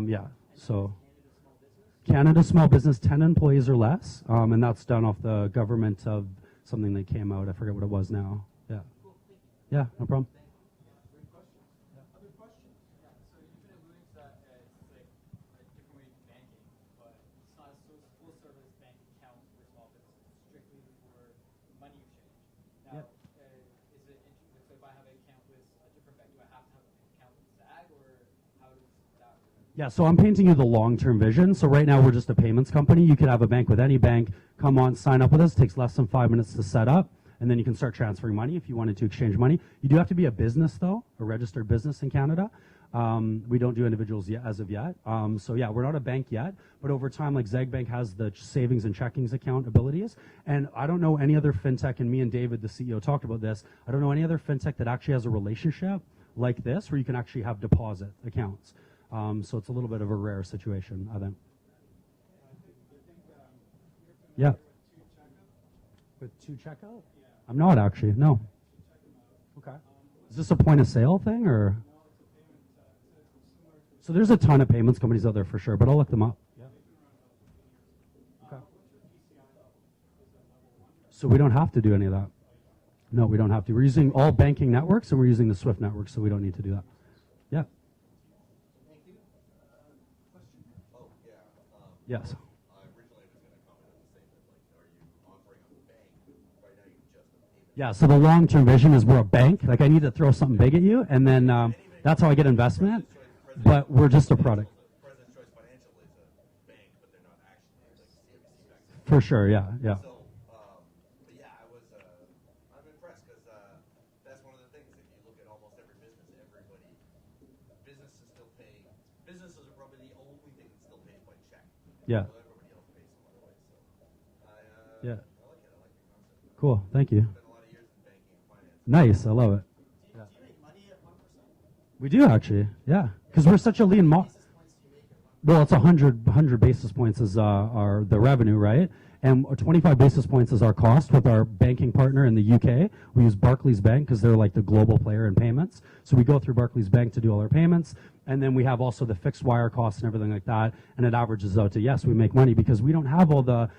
Speaker 7: Yeah, so Canada small business, 10 employees or less, and that's done off the government of something that came out. I forget what it was now. Yeah. Yeah, no problem.
Speaker 4: Other questions? Yeah. So you've been alluding to that as like a different way of banking, but it's not a full service bank account for small businesses, strictly for money exchange. Now, is it so if I have an account with a different bank, do I have to have an account with ZAG, or how does that work?
Speaker 7: Yeah, so I'm painting you the long-term vision. So right now we're just a payments company. You could have a bank with any bank. Come on, sign up with us. It takes less than 5 minutes to set up, and then you can start transferring money if you wanted to exchange money. You do have to be a business, though, a registered business in Canada. We don't do individuals yet, as of yet. So yeah, we're not a bank yet, but over time, like Zeg Bank has the savings and checkings account abilities. And I don't know any other fintech, and me and David, the CEO, talked about this. I don't know any other fintech that actually has a relationship like this where you can actually have deposit accounts. So it's a little bit of a rare situation, I think. Yeah. With 2Checkout? I'm not actually, no. Okay. Is this a point of sale thing, or? So there's a ton of payments companies out there for sure, but I'll look them up. Yeah. Okay. So we don't have to do any of that. No, we don't have to. We're using all banking networks, and we're using the SWIFT network, so we don't need to do that. Yeah.
Speaker 5: Oh, yeah.
Speaker 7: Yes.
Speaker 5: Originally, I was going to comment on the same, that, like, are you offering a bank? Right now, you're just a payment.
Speaker 7: Yeah, so the long-term vision is we're a bank. Like, I need to throw something big at you, and then that's how I get investment. But we're just a product.
Speaker 5: President's Choice Financial is a bank, but they're not actually like CIBC backed.
Speaker 7: For sure, yeah, yeah.
Speaker 5: So, but yeah, I'm impressed because that's one of the things. If you look at almost every business, businesses still pay. Businesses are probably the only thing that still pays by check.
Speaker 7: Yeah.
Speaker 5: So everybody else pays some other way. So,
Speaker 7: Yeah.
Speaker 5: I like it. I like your concept.
Speaker 7: Cool, thank you.
Speaker 5: Spent a lot of years in banking and finance.
Speaker 7: Nice, I love it.
Speaker 6: Do you make money at 1%?
Speaker 7: We do actually, yeah, because we're such a lean model. Well, it's 100 basis points is our the revenue, right? And 25 basis points is our cost with our banking partner in the UK. We use Barclays Bank because they're like the global player in payments. So we go through Barclays Bank to do all our payments. And then we have also the fixed wire costs and everything like that. And it averages out to, yes, we make money because we don't have all the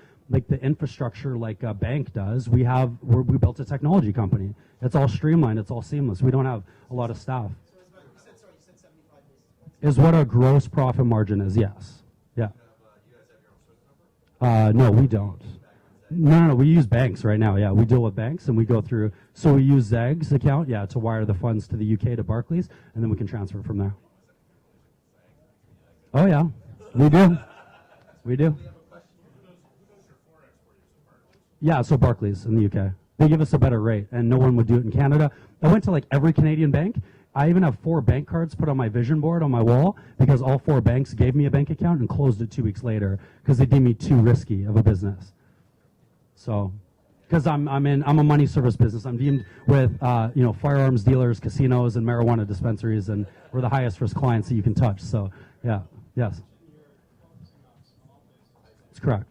Speaker 7: infrastructure like a bank does. We built a technology company. It's all streamlined. It's all seamless. We don't have a lot of staff.
Speaker 6: You said 75 basis points.
Speaker 7: Is what our gross profit margin is, yes. Yeah. No, we don't. No, we use banks right now, yeah. We deal with banks, and we go through, so we use Zeg's account, yeah, to wire the funds to the UK, to Barclays, and then we can transfer from there. Oh, yeah, we do. We do. Yeah, so Barclays in the UK. They give us a better rate, and no one would do it in Canada. I went to like every Canadian bank. I even have 4 bank cards put on my vision board on my wall because all 4 banks gave me a bank account and closed it 2 weeks later because they deemed me too risky of a business. So, because I'm a money service business. I'm deemed with firearms dealers, casinos, and marijuana dispensaries, and we're the highest risk clients that you can touch. So, yeah, yes, that's correct.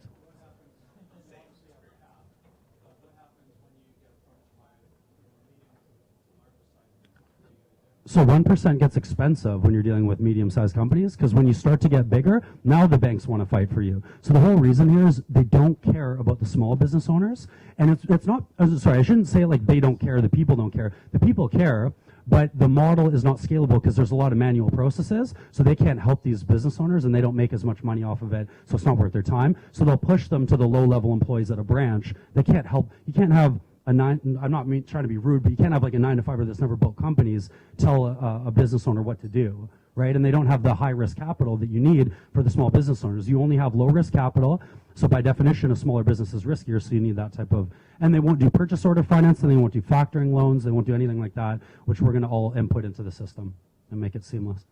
Speaker 7: So 1% gets expensive when you're dealing with medium-sized companies because when you start to get bigger, now the banks want to fight for you. So the whole reason here is they don't care about the small business owners. And it's not, sorry, I shouldn't say it like they don't care, the people don't care. The people care, but the model is not scalable because there's a lot of manual processes, so they can't help these business owners and they don't make as much money off of it, so it's not worth their time. So they'll push them to the low-level employees at a branch. They can't help, you can't have I'm not trying to be rude, but you can't have like a 9-to-5er that's never built companies tell a business owner what to do, right? And they don't have the high risk capital that you need for the small business owners. You only have low risk capital, so by definition, a smaller business is riskier. So you need that type of, and they won't do purchase order finance, and they won't do factoring loans, they won't do anything like that, which we're going to all input into the system and make it seamless.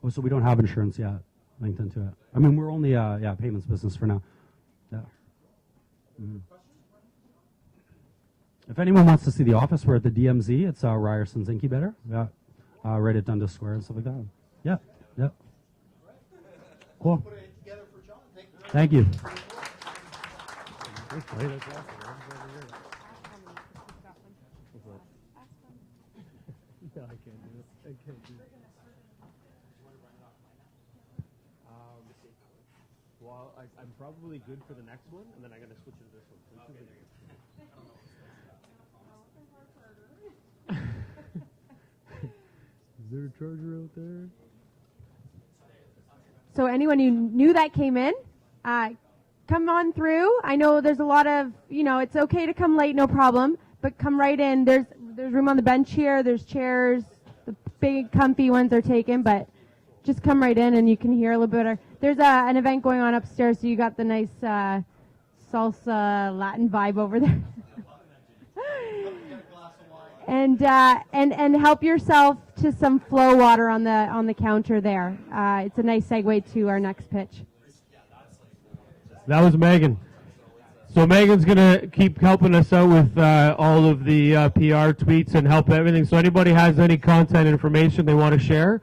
Speaker 7: Oh, so we don't have insurance yet linked into it. I mean, we're only payments business for now. Yeah. If anyone wants to see the office, we're at the DMZ. It's Ryerson's Incubator. Yeah. Right at Dundas Square and stuff like that. Yeah. Yeah. Cool.
Speaker 2: Put it together for John.
Speaker 7: Thank you.
Speaker 1: Well, I'm probably good for the next one, and then I got to switch to this one. Is there a charger out there?
Speaker 8: So anyone who knew that came in, come on through. I know there's a lot of, it's okay to come late, no problem, but come right in. There's room on the bench here. There's chairs. The big comfy ones are taken, but just come right in and you can hear a little bit better. There's an event going on upstairs, so you got the nice salsa Latin vibe over there. And help yourself to some flow water on the counter there. It's a nice segue to our next pitch.
Speaker 1: That was Megan. So Megan's going to keep helping us out with all of the PR tweets and help everything. So anybody has any content information they want to share,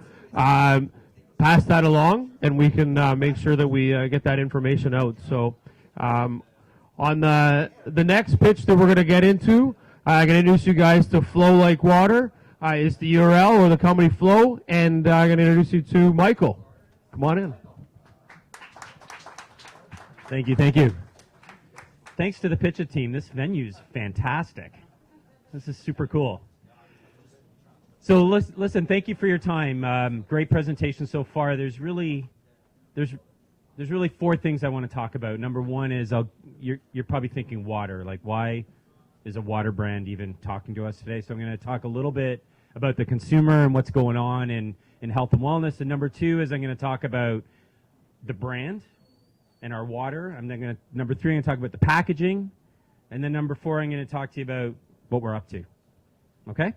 Speaker 1: pass that along, and we can make sure that we get that information out. So on the next pitch that we're going to get into, I'm going to introduce you guys to Flow Like Water. Is the URL or the company Flow, and I'm going to introduce you to Michael. Come on in.
Speaker 9: Thank you, thank you. Thanks to the PitchIt team. This venue's fantastic. This is super cool. So listen, thank you for your time. Great presentation so far. There's really four things I want to talk about. Number one is you're probably thinking water. Like, why is a water brand even talking to us today? So I'm going to talk a little bit about the consumer and what's going on in health and wellness. And number two is I'm going to talk about the brand and our water. Number three, I'm going to talk about the packaging. And then number four, I'm going to talk to you about what we're up to. Okay?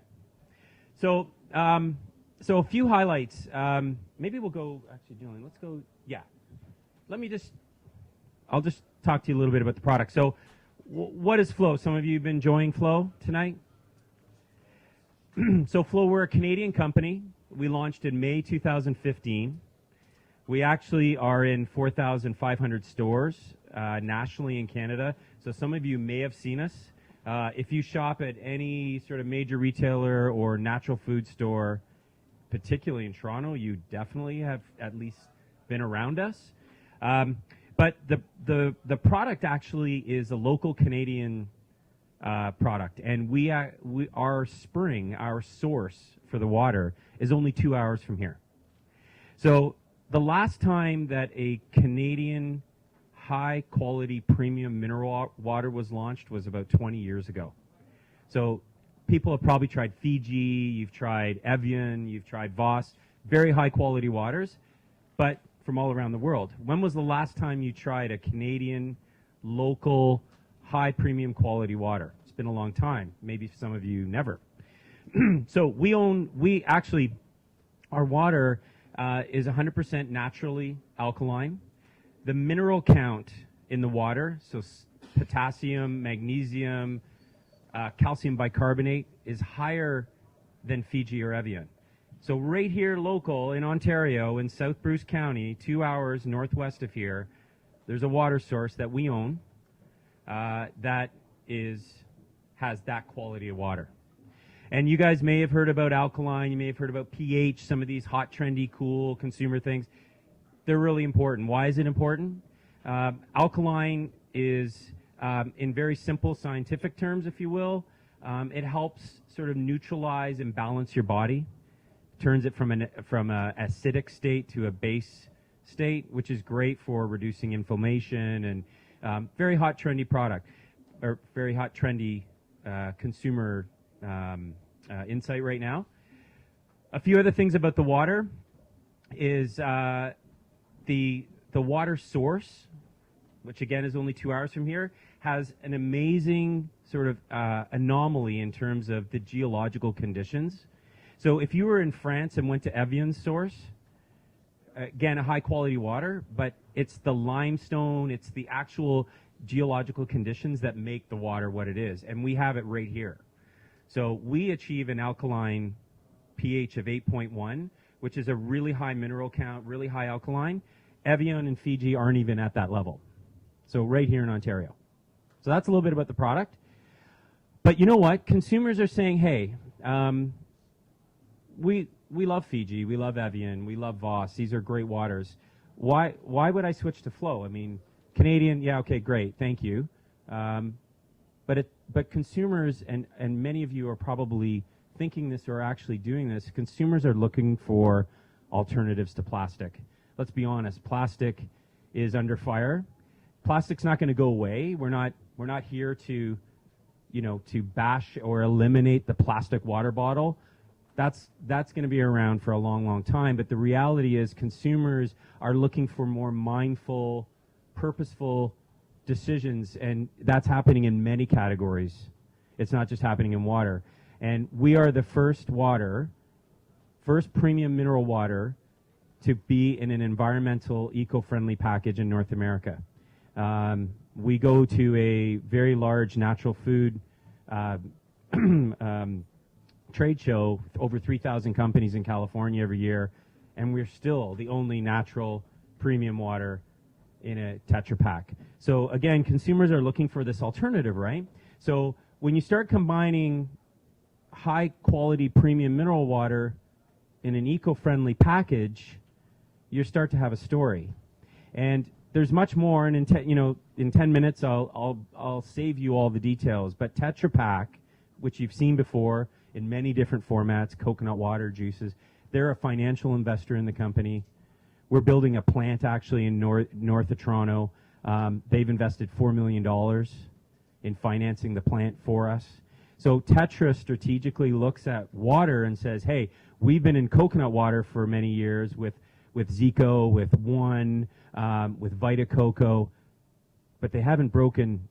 Speaker 9: So a few highlights. Maybe we'll go, actually, Julian, let's go, yeah. I'll just talk to you a little bit about the product. So what is Flow? Some of you have been enjoying Flow tonight? So Flow, we're a Canadian company. We launched in May 2015. We actually are in 4,500 stores nationally in Canada. So some of you may have seen us. If you shop at any sort of major retailer or natural food store, particularly in Toronto, you definitely have at least been around us. But the product actually is a local Canadian product, and our spring, our source for the water, is only 2 hours from here. So the last time that a Canadian high-quality premium mineral water was launched was about 20 years ago. So people have probably tried Fiji, you've tried Evian, you've tried Voss, very high-quality waters, but from all around the world. When was the last time you tried a Canadian, local, high-premium quality water? It's been a long time. Maybe some of you never. So our water is 100% naturally alkaline. The mineral count in the water, so potassium, magnesium, calcium bicarbonate, is higher than Fiji or Evian. So right here local in Ontario, in South Bruce County, 2 hours northwest of here, there's a water source that we own that has that quality of water. And you guys may have heard about alkaline, you may have heard about pH, some of these hot, trendy, cool consumer things. They're really important. Why is it important? Alkaline is, in very simple scientific terms, if you will, it helps sort of neutralize and balance your body, turns it from an acidic state to a base state, which is great for reducing inflammation Very hot, trendy product, or very hot, trendy consumer insight right now. A few other things about the water is the water source, which again is only 2 hours from here, has an amazing sort of anomaly in terms of the geological conditions. So if you were in France and went to Evian's source, again, a high quality water, but it's the limestone, it's the actual geological conditions that make the water what it is. And we have it right here. So we achieve an alkaline pH of 8.1, which is a really high mineral count, really high alkaline. Evian and Fiji aren't even at that level. So right here in Ontario. So that's a little bit about the product. But you know what? Consumers are saying, hey, we love Fiji, we love Evian, we love Voss. These are great waters. Why would I switch to Flow? I mean, Canadian, yeah, okay, great, thank you. But consumers, and many of you are probably thinking this or actually doing this, consumers are looking for alternatives to plastic. Let's be honest, plastic is under fire. Plastic's not going to go away. We're not here to, to bash or eliminate the plastic water bottle. That's going to be around for a long, long time. But the reality is consumers are looking for more mindful, purposeful decisions, and that's happening in many categories. It's not just happening in water. And we are the first premium mineral water to be in an environmental, eco-friendly package in North America. We go to a very large natural food trade show, over 3,000 companies in California every year, and we're still the only natural premium water in a Tetra Pak. So again, consumers are looking for this alternative, right? So when you start combining high quality premium mineral water in an eco-friendly package, you start to have a story. And there's much more, and in 10 minutes I'll save you all the details. But Tetra Pak, which you've seen before in many different formats, coconut water, juices, they're a financial investor in the company. We're building a plant actually in north of Toronto. They've invested $4 million in financing the plant for us. So Tetra strategically looks at water and says, hey, we've been in coconut water for many years with Zico, with One, with Vita Coco, but they haven't broken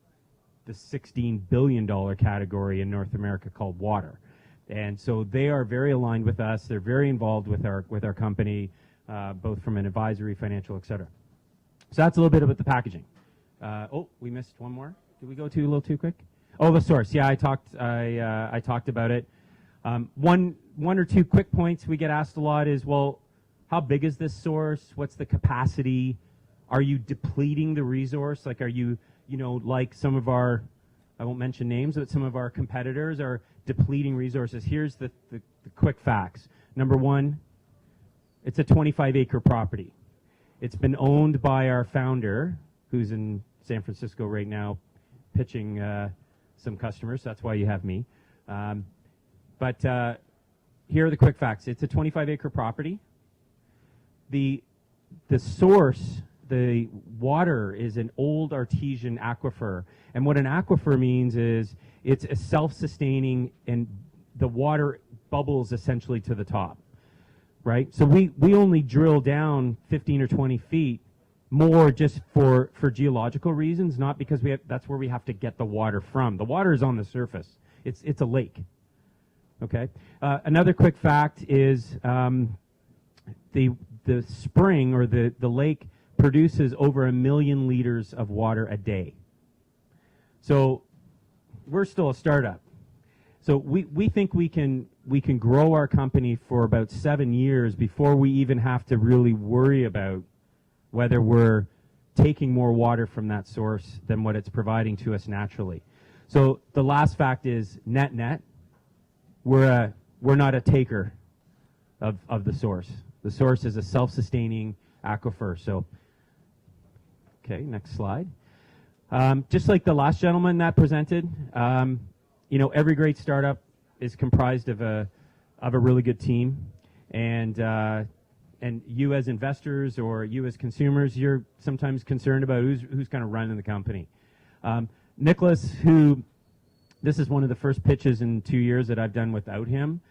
Speaker 9: the $16 billion category in North America called water. And so they are very aligned with us. They're very involved with our company, both from an advisory, financial, et cetera. So that's a little bit about the packaging. Oh, we missed one more. Did we go a little too quick? Oh, the source. Yeah, I talked about it. One or two quick points we get asked a lot is, well, how big is this source? What's the capacity? Are you depleting the resource? Like, are you, like some of our, I won't mention names, but some of our competitors are depleting resources. Here's the quick facts. Number one, it's a 25-acre property. It's been owned by our founder, who's in San Francisco right now, pitching some customers. That's why you have me. But here are the quick facts. It's a 25-acre property. The source, the water, is an old artesian aquifer. And what an aquifer means is it's a self-sustaining, and the water bubbles essentially to the top, right? So we only drill down 15 or 20 feet more just for geological reasons, not because that's where we have to get the water from. The water is on the surface. It's a lake. Okay. Another quick fact is the spring or the lake produces over 1 million liters of water a day. So we're still a startup. So we think we can grow our company for about 7 years before we even have to really worry about whether we're taking more water from that source than what it's providing to us naturally. So the last fact is net, we're not a taker of the source. The source is a self-sustaining aquifer. So, okay, next slide. Just like the last gentleman that presented, every great startup is comprised of a really good team, and and you as investors or you as consumers, you're sometimes concerned about who's kind of running the company. Nicholas, who this is one of the first pitches in 2 years that I've done without him,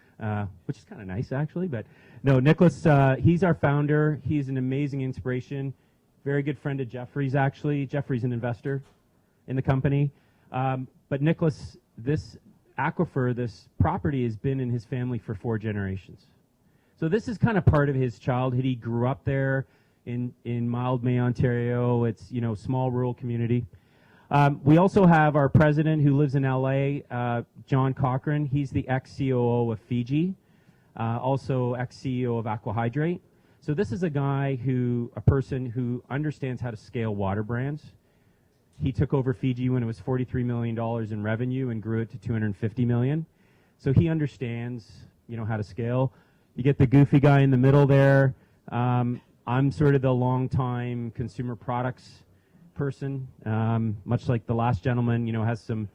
Speaker 9: which is kind of nice actually. But no, Nicholas, he's our founder. He's an amazing inspiration. Very good friend of Jeffrey's actually. Jeffrey's an investor in the company. But Nicholas, this aquifer, this property has been in his family for 4 generations. So this is kind of part of his childhood. He grew up there in Mildmay, Ontario. It's, you know, small rural community. We also have our president who lives in LA, John Cochran. He's the ex-COO of Fiji, also ex-CEO of Aquahydrate. So this is a guy a person who understands how to scale water brands. He took over Fiji when it was $43 million in revenue and grew it to $250 million. So he understands, you know, how to scale. You get the goofy guy in the middle there. I'm sort of the long-time consumer products person, much like the last gentleman, you know, has some,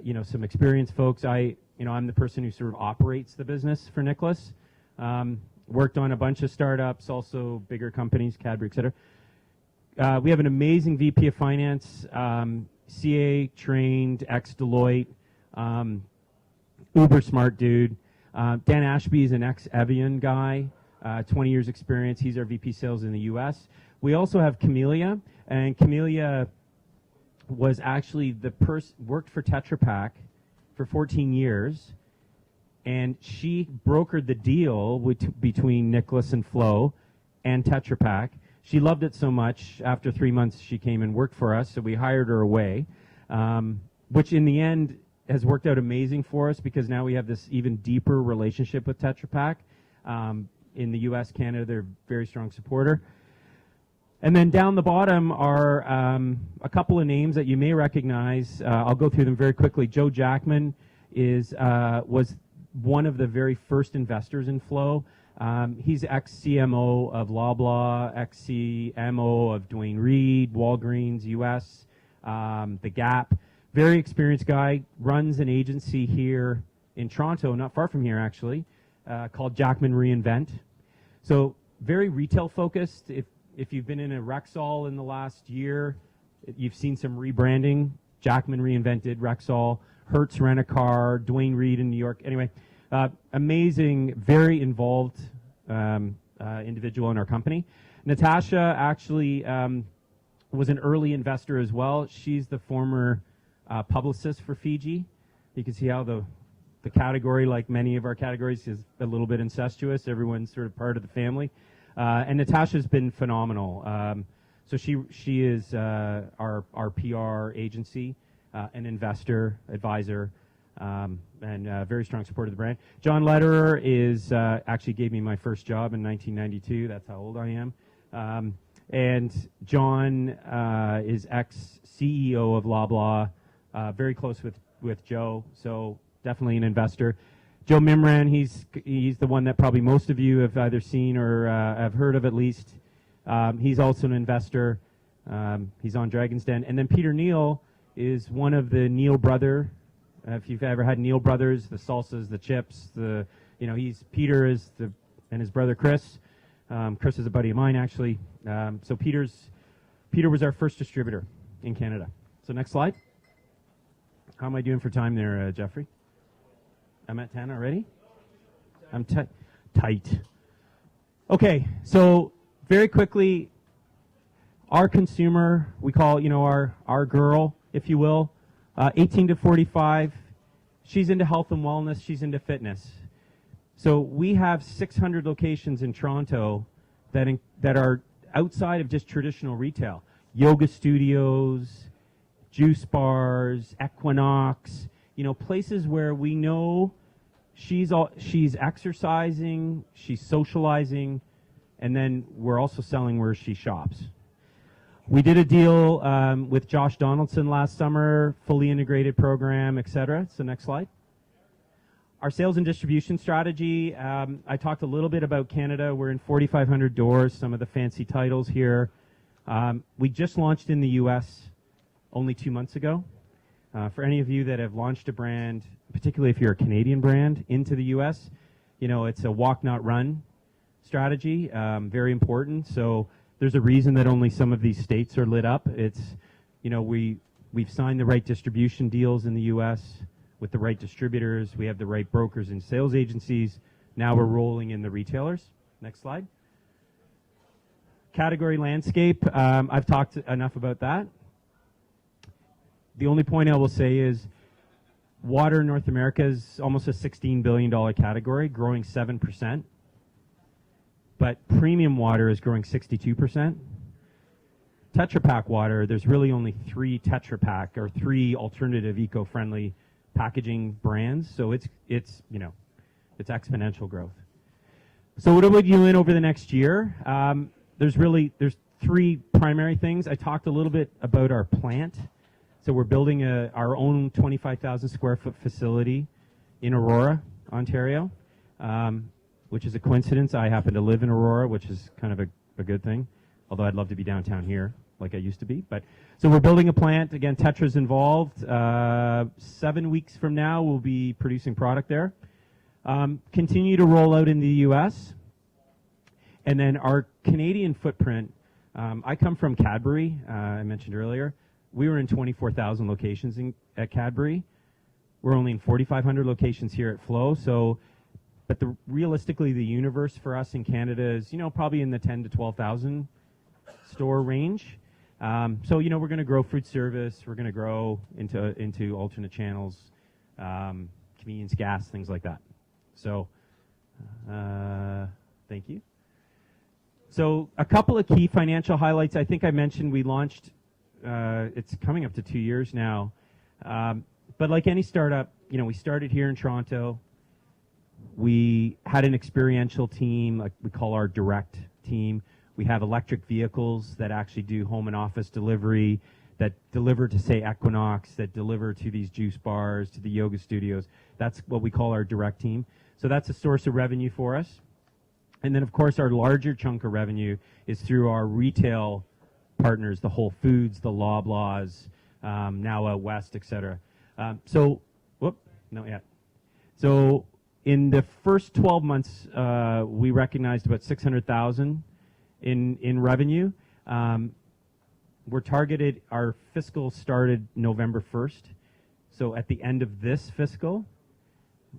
Speaker 9: you know, some experienced folks. I'm the person who sort of operates the business for Nicholas. Worked on a bunch of startups, also bigger companies, Cadbury, et cetera. We have an amazing VP of Finance, CA trained, ex-Deloitte, uber smart dude. Dan Ashby is an ex-Evian guy, 20 years experience. He's our VP Sales in the U.S. We also have Camellia, and Camellia was actually worked for Tetra Pak for 14 years, and she brokered the deal between Nicholas and Flo and Tetra Pak. She loved it so much, after 3 months she came and worked for us, so we hired her away, which in the end has worked out amazing for us because now we have this even deeper relationship with Tetra Pak. In the US, Canada, they're a very strong supporter. And then down the bottom are a couple of names that you may recognize. I'll go through them very quickly. Joe Jackman was one of the very first investors in Flow. He's ex-CMO of Loblaw, ex-CMO of Duane Reade, Walgreens US, The Gap. Very experienced guy, runs an agency here in Toronto, not far from here actually, called Jackman Reinvent. So very retail focused. If you've been in a Rexall in the last year, you've seen some rebranding. Jackman reinvented Rexall, Hertz Rent-A-Car, Duane Reade in New York. Anyway, amazing, very involved individual in our company. Natasha actually was an early investor as well. She's the former publicist for Fiji. You can see how the category, like many of our categories, is a little bit incestuous. Everyone's sort of part of the family. And Natasha's been phenomenal. So she is our PR agency, an investor, advisor, and a very strong supporter of the brand. John Lederer actually gave me my first job in 1992. That's how old I am. And John is ex-CEO of Loblaw, very close with Joe, so definitely an investor. Joe Mimran, he's the one that probably most of you have either seen or have heard of at least. He's also an investor. He's on Dragon's Den. And then Peter Neal is one of the Neal brother. If you've ever had Neal brothers, the salsas, the chips, Peter and his brother Chris. Chris is a buddy of mine actually. So Peter was our first distributor in Canada. So next slide. How am I doing for time there, Jeffrey? I'm at 10 already? I'm tight. Okay, so very quickly, our consumer, we call, our girl, if you will, 18 to 45, she's into health and wellness, she's into fitness. So we have 600 locations in Toronto that are outside of just traditional retail. Yoga studios, juice bars, Equinox, places where we know she's exercising, she's socializing, and then we're also selling where she shops. We did a deal with Josh Donaldson last summer, fully integrated program, etc. So next slide. Our sales and distribution strategy, I talked a little bit about Canada. We're in 4,500 doors, some of the fancy titles here. We just launched in the US only 2 months ago. For any of you that have launched a brand, particularly if you're a Canadian brand, into the US, it's a walk, not run. strategy, very important. So there's a reason that only some of these states are lit up. It's, you know, we've signed the right distribution deals in the U.S. with the right distributors. We have the right brokers and sales agencies. Now we're rolling in the retailers. Next slide. Category landscape. I've talked enough about that. The only point I will say is water in North America is almost a $16 billion category, growing 7%. But premium water is growing 62%. Tetra Pak water, there's really only 3 Tetra Pak or 3 alternative eco-friendly packaging brands. So it's you know, it's exponential growth. So what are we doing over the next year? There's 3 primary things. I talked a little bit about our plant. So we're building our own 25,000 square foot facility in Aurora, Ontario, which is a coincidence. I happen to live in Aurora, which is kind of a good thing, although I'd love to be downtown here like I used to be. But so we're building a plant. Again, Tetra's involved. 7 weeks from now, we'll be producing product there. Continue to roll out in the U.S. And then our Canadian footprint, I come from Cadbury, I mentioned earlier. We were in 24,000 locations at Cadbury. We're only in 4,500 locations here at Flow. So, but realistically, the universe for us in Canada is, you know, probably in the 10 to 12,000 store range. So, you know, we're going to grow food service. We're going to grow into alternate channels, convenience, gas, things like that. So, thank you. So, a couple of key financial highlights. I think I mentioned we launched. It's coming up to 2 years now. But like any startup, you know, we started here in Toronto. We had an experiential team, like we call our direct team. We have electric vehicles that actually do home and office delivery, that deliver to, say, Equinox, that deliver to these juice bars, to the yoga studios. That's what we call our direct team. So that's a source of revenue for us. And then, of course, our larger chunk of revenue is through our retail partners, the Whole Foods, the Loblaws, now out west, etc. So in the first 12 months, we recognized about $600,000 in revenue. We're targeted. Our fiscal started November 1st. So at the end of this fiscal,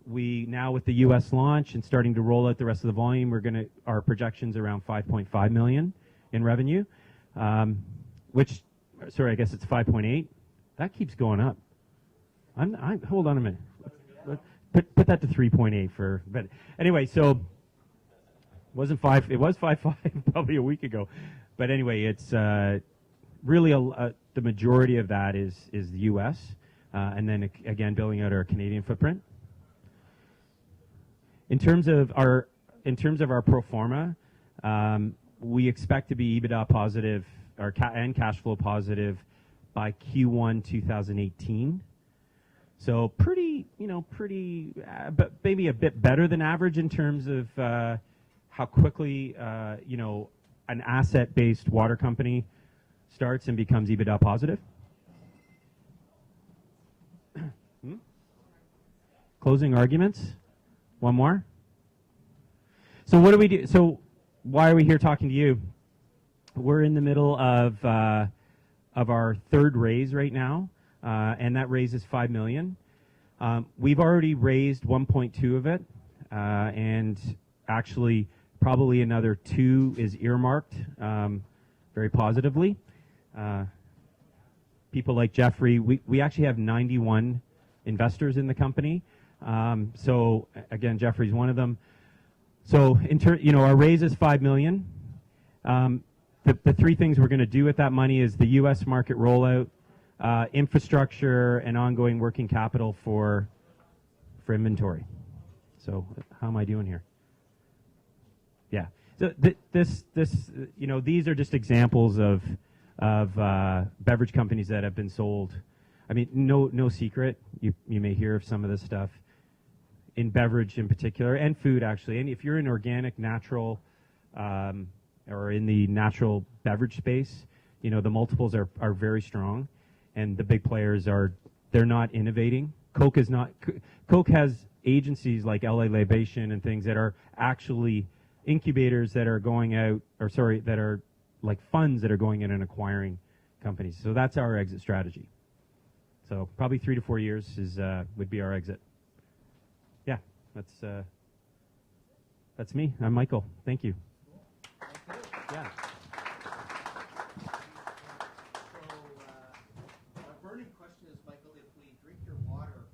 Speaker 9: we now with the U.S. launch and starting to roll out the rest of the volume, our projections around 5.5 million in revenue. Which, sorry, I guess it's 5.8. That keeps going up. Hold on a minute. Put that to 3.8 for. But anyway, so wasn't 5. It was 5.5 probably a week ago. But anyway, it's really the majority of that is the U.S. And then again building out our Canadian footprint. In terms of our pro forma. We expect to be EBITDA positive and cash flow positive by Q1 2018. So pretty, but maybe a bit better than average in terms of how quickly, an asset-based water company starts and becomes EBITDA positive. Closing arguments. One more. So what do we do? So why are we here talking to you? We're in the middle of our third raise right now, and that raise is $5 million. We've already raised 1.2 of it, and actually probably another 2 is earmarked very positively. People like Jeffrey, we actually have 91 investors in the company. So again, Jeffrey's one of them. So, our raise is $5 million. The 3 things we're going to do with that money is the U.S. market rollout, infrastructure, and ongoing working capital for inventory. So, how am I doing here? Yeah. So these are just examples of beverage companies that have been sold. I mean, no secret. You may hear of some of this stuff. In beverage in particular, and food actually. And if you're in organic, natural, or in the natural beverage space, the multiples are very strong, and the big players they're not innovating. Coke has agencies like LA Libation and things that are actually incubators that are going out, or sorry, that are like funds that are going in and acquiring companies. So that's our exit strategy. So probably 3 to 4 years is would be our exit. Yeah, that's me. I'm Michael. Thank you. Yeah.
Speaker 2: So, a burning question is, Michael, if we drink your water,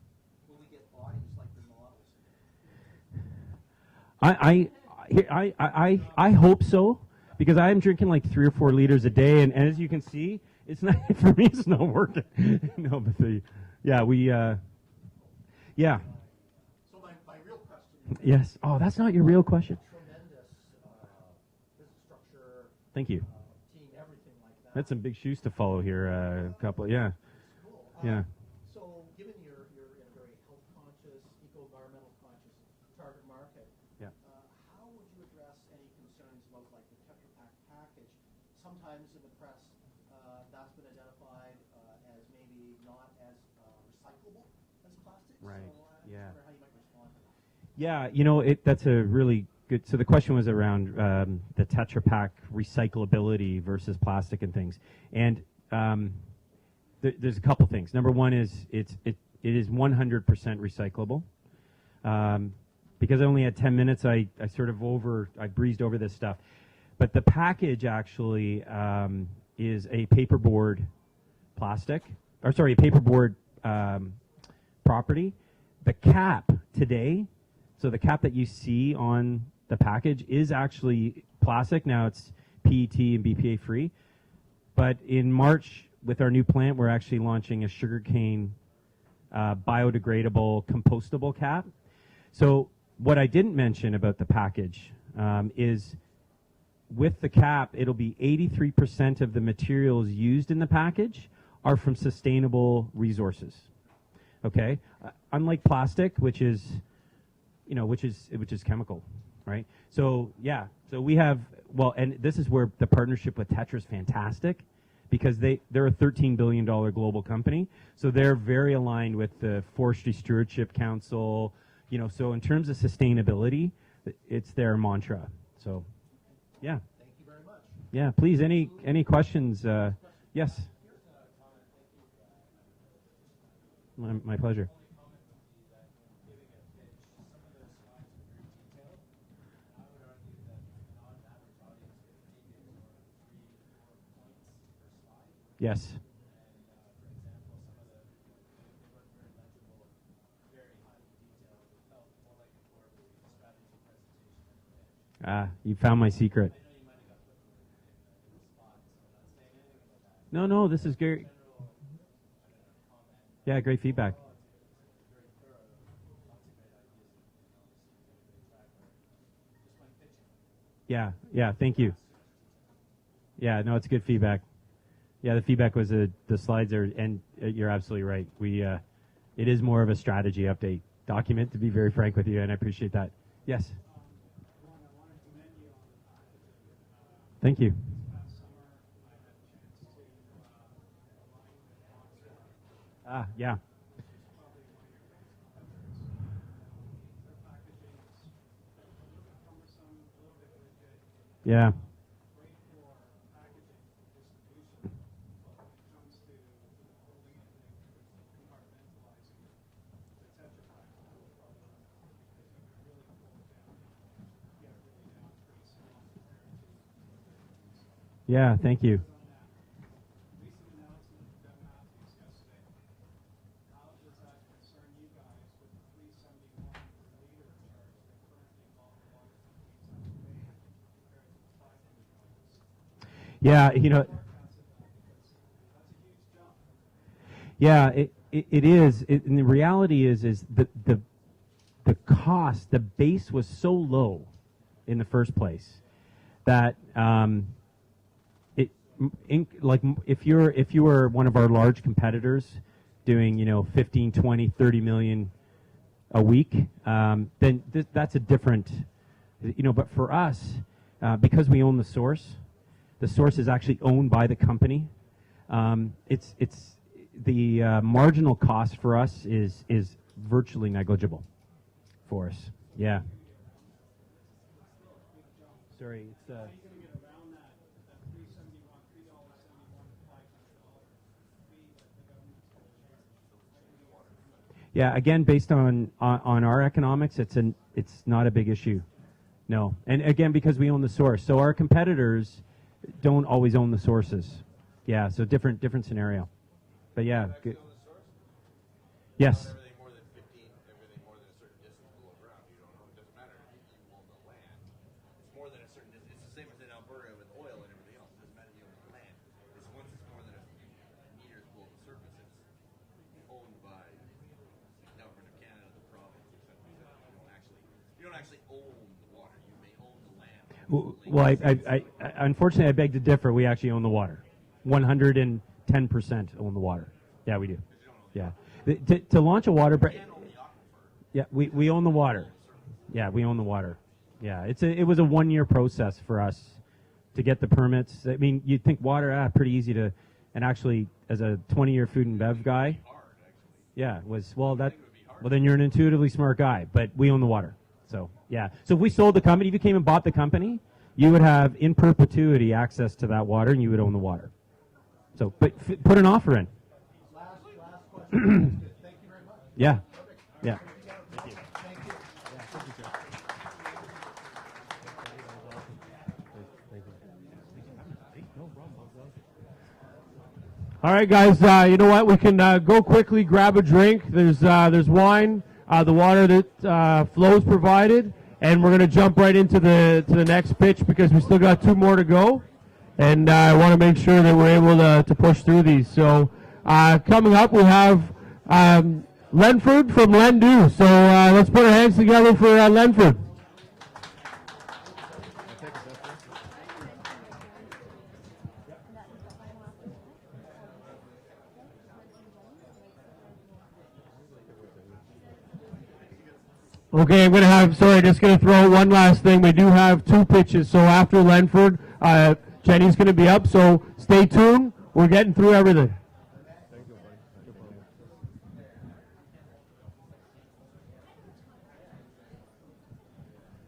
Speaker 2: will we get bodies like your models?
Speaker 9: I hope so, because I am drinking like 3 or 4 liters a day, and as you can see, it's not for me. It's not working. No, but yeah.
Speaker 2: So my real question.
Speaker 9: Yes. Oh, that's not your real question.
Speaker 2: Tremendous business structure.
Speaker 9: Thank you.
Speaker 2: Team, everything like that.
Speaker 9: That's some big shoes to follow here. A couple. Yeah.
Speaker 2: Cool.
Speaker 9: Yeah.
Speaker 2: So, given you're in a very health conscious, eco-environmental conscious target market,
Speaker 9: Yeah.
Speaker 2: how would you address any concerns about like the Tetra Pak package? Sometimes in the press, that's been identified as maybe not as recyclable as plastic.
Speaker 9: Right.
Speaker 2: So, I
Speaker 9: Yeah.
Speaker 2: wonder how you might respond to that.
Speaker 9: Yeah, that's a really good. So the question was around the Tetra Pak recyclability versus plastic and things. And there's a couple things. Number one is it is 100% recyclable. Because I only had 10 minutes, I breezed over this stuff. But the package actually is a paperboard a paperboard property. The cap today, so the cap that you see on the package is actually plastic. Now it's PET and BPA free. But in March, with our new plant, we're actually launching a sugarcane biodegradable, compostable cap. So what I didn't mention about the package is with the cap, it'll be 83% of the materials used in the package are from sustainable resources. Okay, unlike plastic, which is chemical, right? So yeah, so we have and this is where the partnership with Tetra is fantastic, because they're a $13 billion global company, so they're very aligned with the Forestry Stewardship Council. So in terms of sustainability, it's their mantra. So, yeah.
Speaker 2: Thank you very much.
Speaker 9: Yeah, please, any questions? Yes. My pleasure. Yes. You found my secret. No, this is great. Yeah, great feedback. Yeah, thank you. Yeah, no, it's good feedback. Yeah, the feedback was the slides are, and you're absolutely right. It is more of a strategy update document, to be very frank with you, and I appreciate that. Yes. Thank you. Yeah. Yeah. Yeah, thank you. Yeah, yeah, it is. And the reality is the cost, the base was so low in the first place that if you were one of our large competitors doing 15, 20, 30 million a week, then that's a different, but for us, because we own the source is actually owned by the company. It's the marginal cost for us is virtually negligible for us. Yeah.
Speaker 7: sorry. It's
Speaker 4: How are you going to get around that $3.71 to $500 fee that the government's going to charge?
Speaker 9: Yeah, again, based on our economics, it's not a big issue. No, and again, because we own the source, so our competitors don't always own the sources. Yeah, so different scenario. But yeah, good. Yes.
Speaker 5: Everything more than 15, everything more than a certain distance below ground, you don't own. It doesn't matter. You own the land. It's more than a certain distance. It's the same as in Alberta with oil and everything else. It doesn't matter. You own the land. It's once it's more than a meters below the surface, it's owned by the government of Canada, the province, etc. You don't actually own the water. You may own the land.
Speaker 9: Well, I unfortunately I beg to differ. We actually own the water. 110% own the water. Yeah, we do. Yeah. To launch a water, yeah, we own the water. Yeah, we own the water. Yeah, it was a 1-year process for us to get the permits. I mean, you'd think water, pretty easy to, and actually, as a 20-year food and bev guy, yeah, well then you're an intuitively smart guy. But we own the water, so yeah. So if we sold the company, if you came and bought the company, you would have in perpetuity access to that water, and you would own the water. So, but put an offer in.
Speaker 2: Last question. Thank you very much.
Speaker 9: Yeah. Yeah.
Speaker 1: All right, guys. You know what? We can go quickly, grab a drink. There's wine, the water that Flo's provided, and we're going to jump right into the next pitch because we still got 2 more to go, and I want to make sure that we're able to push through these. So coming up, we have Lenford from Lendu. So let's put our hands together for Lenford. Okay, I'm going to have, just going to throw out one last thing. We do have 2 pitches, so after Lenford, Jenny's going to be up, so stay tuned. We're getting through everything.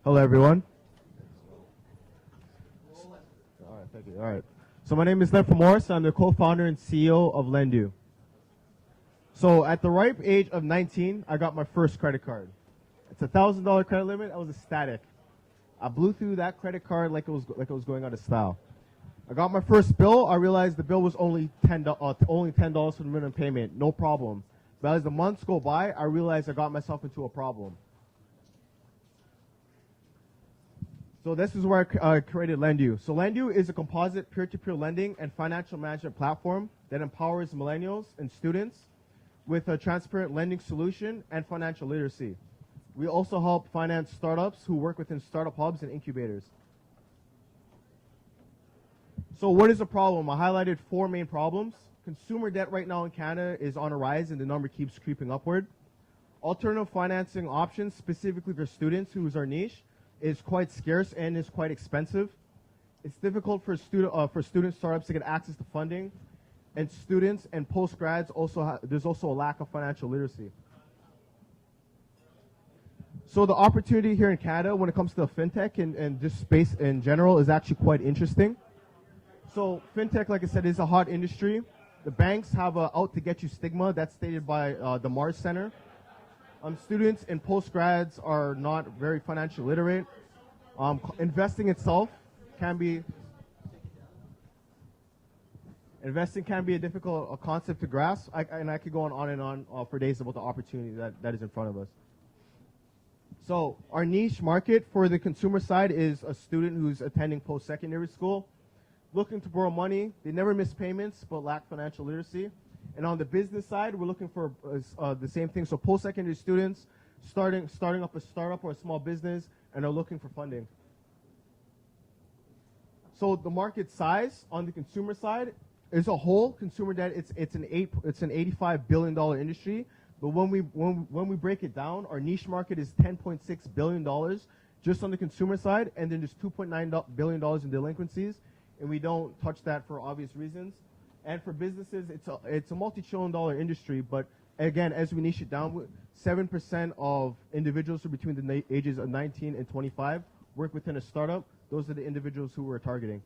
Speaker 10: Hello, everyone. All right, thank you. All right. So my name is Lenford Morris. I'm the co-founder and CEO of Lendu. So at the ripe age of 19, I got my first credit card. It's a $1,000 credit limit. I was ecstatic. I blew through that credit card like it was going out of style. I got my first bill. I realized the bill was only $10 for the minimum payment. No problem. But as the months go by, I realized I got myself into a problem. So this is where I created Lendu. So Lendu is a composite peer-to-peer lending and financial management platform that empowers millennials and students with a transparent lending solution and financial literacy. We also help finance startups who work within startup hubs and incubators. So what is the problem? I highlighted 4 main problems. Consumer debt right now in Canada is on a rise and the number keeps creeping upward. Alternative financing options, specifically for students, who is our niche, is quite scarce and is quite expensive. It's difficult for student startups to get access to funding. And students and post-grads there's also a lack of financial literacy. So the opportunity here in Canada when it comes to fintech and just space in general is actually quite interesting. So fintech, like I said, is a hot industry. The banks have a out to get you stigma that's stated by the Mars Center. Students and post-grads are not very financially literate. Investing itself can be a difficult concept to grasp. I could go on and on for days about the opportunity that is in front of us. So our niche market for the consumer side is a student who's attending post-secondary school, looking to borrow money. They never miss payments, but lack financial literacy. And on the business side, we're looking for the same thing. So post-secondary students starting up a startup or a small business and are looking for funding. So the market size on the consumer side as a whole, consumer debt, it's an $85 billion industry. But when we break it down, our niche market is $10.6 billion just on the consumer side, and then there's $2.9 billion in delinquencies, and we don't touch that for obvious reasons. And for businesses, it's a multi-trillion-dollar industry, but again, as we niche it down, 7% of individuals who are between the ages of 19 and 25 work within a startup. Those are the individuals who we're targeting.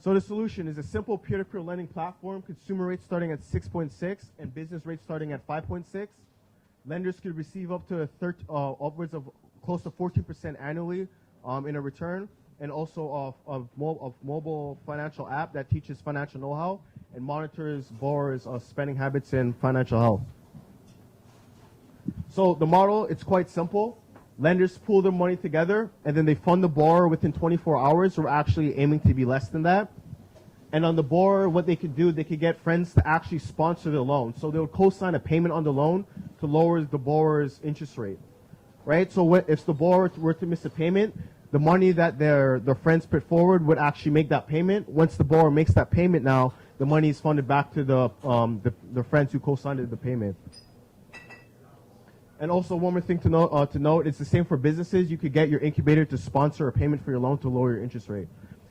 Speaker 10: So the solution is a simple peer-to-peer lending platform, consumer rates starting at 6.6 and business rates starting at 5.6. Lenders could receive up to upwards of close to 14% annually in a return, and also a mobile financial app that teaches financial know-how and monitors borrowers' spending habits and financial health. So the model, it's quite simple. Lenders pool their money together, and then they fund the borrower within 24 hours. We're actually aiming to be less than that. And on the borrower, what they could do, they could get friends to actually sponsor the loan. So they would co-sign a payment on the loan to lower the borrower's interest rate, right? So if the borrower were to miss a payment, the money that their friends put forward would actually make that payment. Once the borrower makes that payment now, the money is funded back to the friends who co-signed the payment. And also one more thing to note, it's the same for businesses. You could get your incubator to sponsor a payment for your loan to lower your interest rate.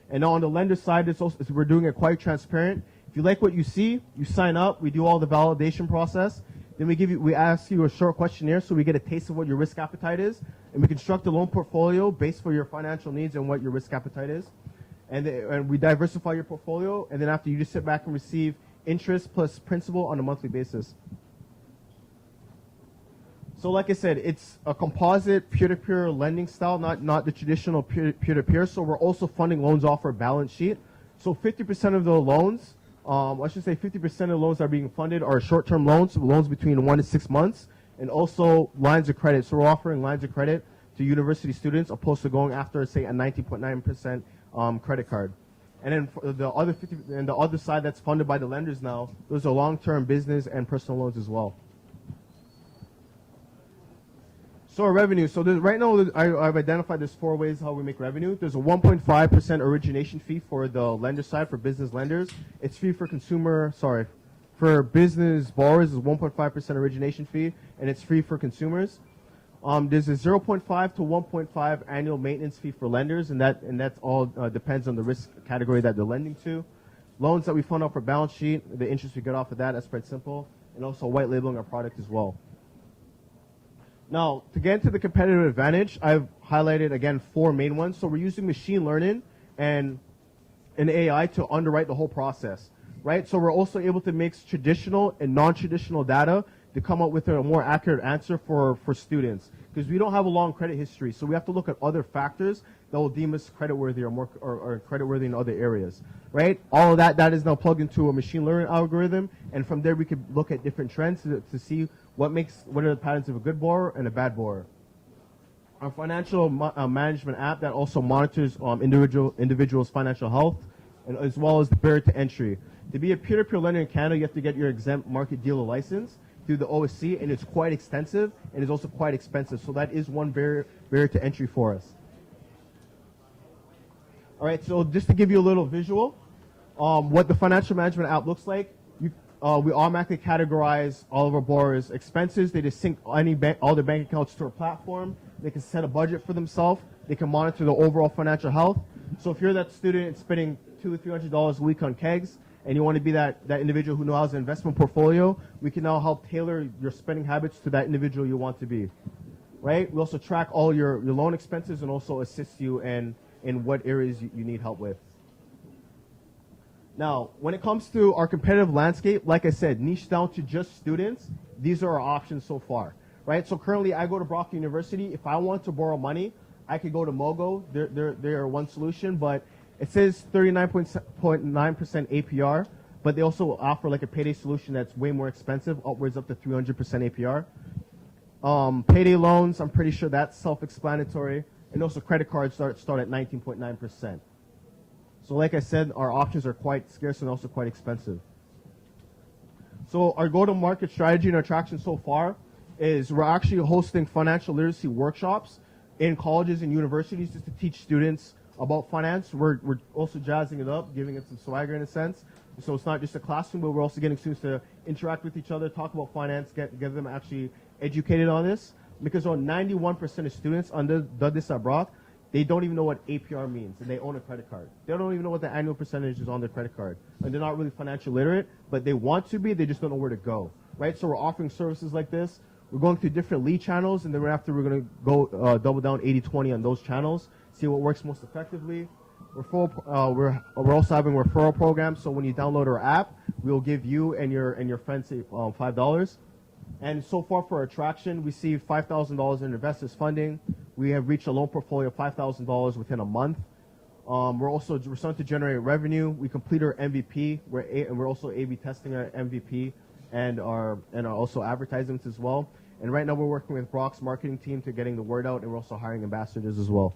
Speaker 10: And now on the lender side, we're doing it quite transparent. If you like what you see, you sign up. We do all the validation process. Then we ask you a short questionnaire so we get a taste of what your risk appetite is. And we construct a loan portfolio based for your financial needs and what your risk appetite is. And we diversify your portfolio. And then after, you just sit back and receive interest plus principal on a monthly basis. So like I said, it's a composite peer-to-peer lending style, not the traditional peer-to-peer. So we're also funding loans off our balance sheet. So 50% of the loans, I should say 50% of the loans that are being funded are short-term loans, loans between 1 to 6 months, and also lines of credit. So we're offering lines of credit to university students opposed to going after, say, a 19.9% credit card. And then for the other 50, and the other side that's funded by the lenders now, those are long-term business and personal loans as well. So our revenue. So right now, I've identified there's 4 ways how we make revenue. There's a 1.5% origination fee for the lender side for business lenders. It's free for for business borrowers is 1.5% origination fee, and it's free for consumers. There's a 0.5 to 1.5 annual maintenance fee for lenders, and that's all depends on the risk category that they're lending to. Loans that we fund off our balance sheet, the interest we get off of that's quite simple, and also white labeling our product as well. Now, to get into the competitive advantage, I've highlighted, again, 4 main ones. So we're using machine learning and AI to underwrite the whole process, right? So we're also able to mix traditional and non-traditional data to come up with a more accurate answer for students, because we don't have a long credit history. So we have to look at other factors that will deem us creditworthy or creditworthy in other areas, right? All of that is now plugged into a machine learning algorithm, and from there we could look at different trends to see what are the patterns of a good borrower and a bad borrower. Our financial management app that also monitors individuals' financial health, and as well as the barrier to entry. To be a peer-to-peer lender in Canada, you have to get your exempt market dealer license through the OSC, and it's quite extensive and it's also quite expensive. So that is one barrier to entry for us. All right, so just to give you a little visual, what the financial management app looks like. We automatically categorize all of our borrowers' expenses. They just sync all their bank accounts to our platform. They can set a budget for themselves. They can monitor the overall financial health. So if you're that student spending $200 to $300 a week on kegs, and you want to be that individual who knows an investment portfolio, we can now help tailor your spending habits to that individual you want to be, right? We also track all your loan expenses and also assist you in what areas you need help with. Now, when it comes to our competitive landscape, like I said, niche down to just students, these are our options so far, right? So currently, I go to Brock University. If I want to borrow money, I could go to Mogo. They're one solution, but it says 39.9% APR, but they also offer like a payday solution that's way more expensive, upwards up to 300% APR. Payday loans, I'm pretty sure that's self-explanatory, and also credit cards start at 19.9%. So like I said, our options are quite scarce and also quite expensive. So our go-to-market strategy and our traction so far is we're actually hosting financial literacy workshops in colleges and universities just to teach students about finance. We're also jazzing it up, giving it some swagger in a sense. So it's not just a classroom, but we're also getting students to interact with each other, talk about finance, get them actually educated on this. Because around 91% of students done this at Brock, they don't even know what APR means, and they own a credit card. They don't even know what the annual percentage is on their credit card. And they're not really financially literate, but they want to be, they just don't know where to go, right? So we're offering services like this. We're going through different lead channels, and then after we're going to go double down 80-20 on those channels, see what works most effectively. We're also having a referral program, so when you download our app, we'll give you and your friends $5. And so far for our traction, we see $5,000 in investors funding. We have reached a loan portfolio of $5,000 within a month. We're starting to generate revenue. We complete our MVP. We're also A/B testing our MVP and our also advertisements as well. And right now we're working with Brock's marketing team to getting the word out, and we're also hiring ambassadors as well.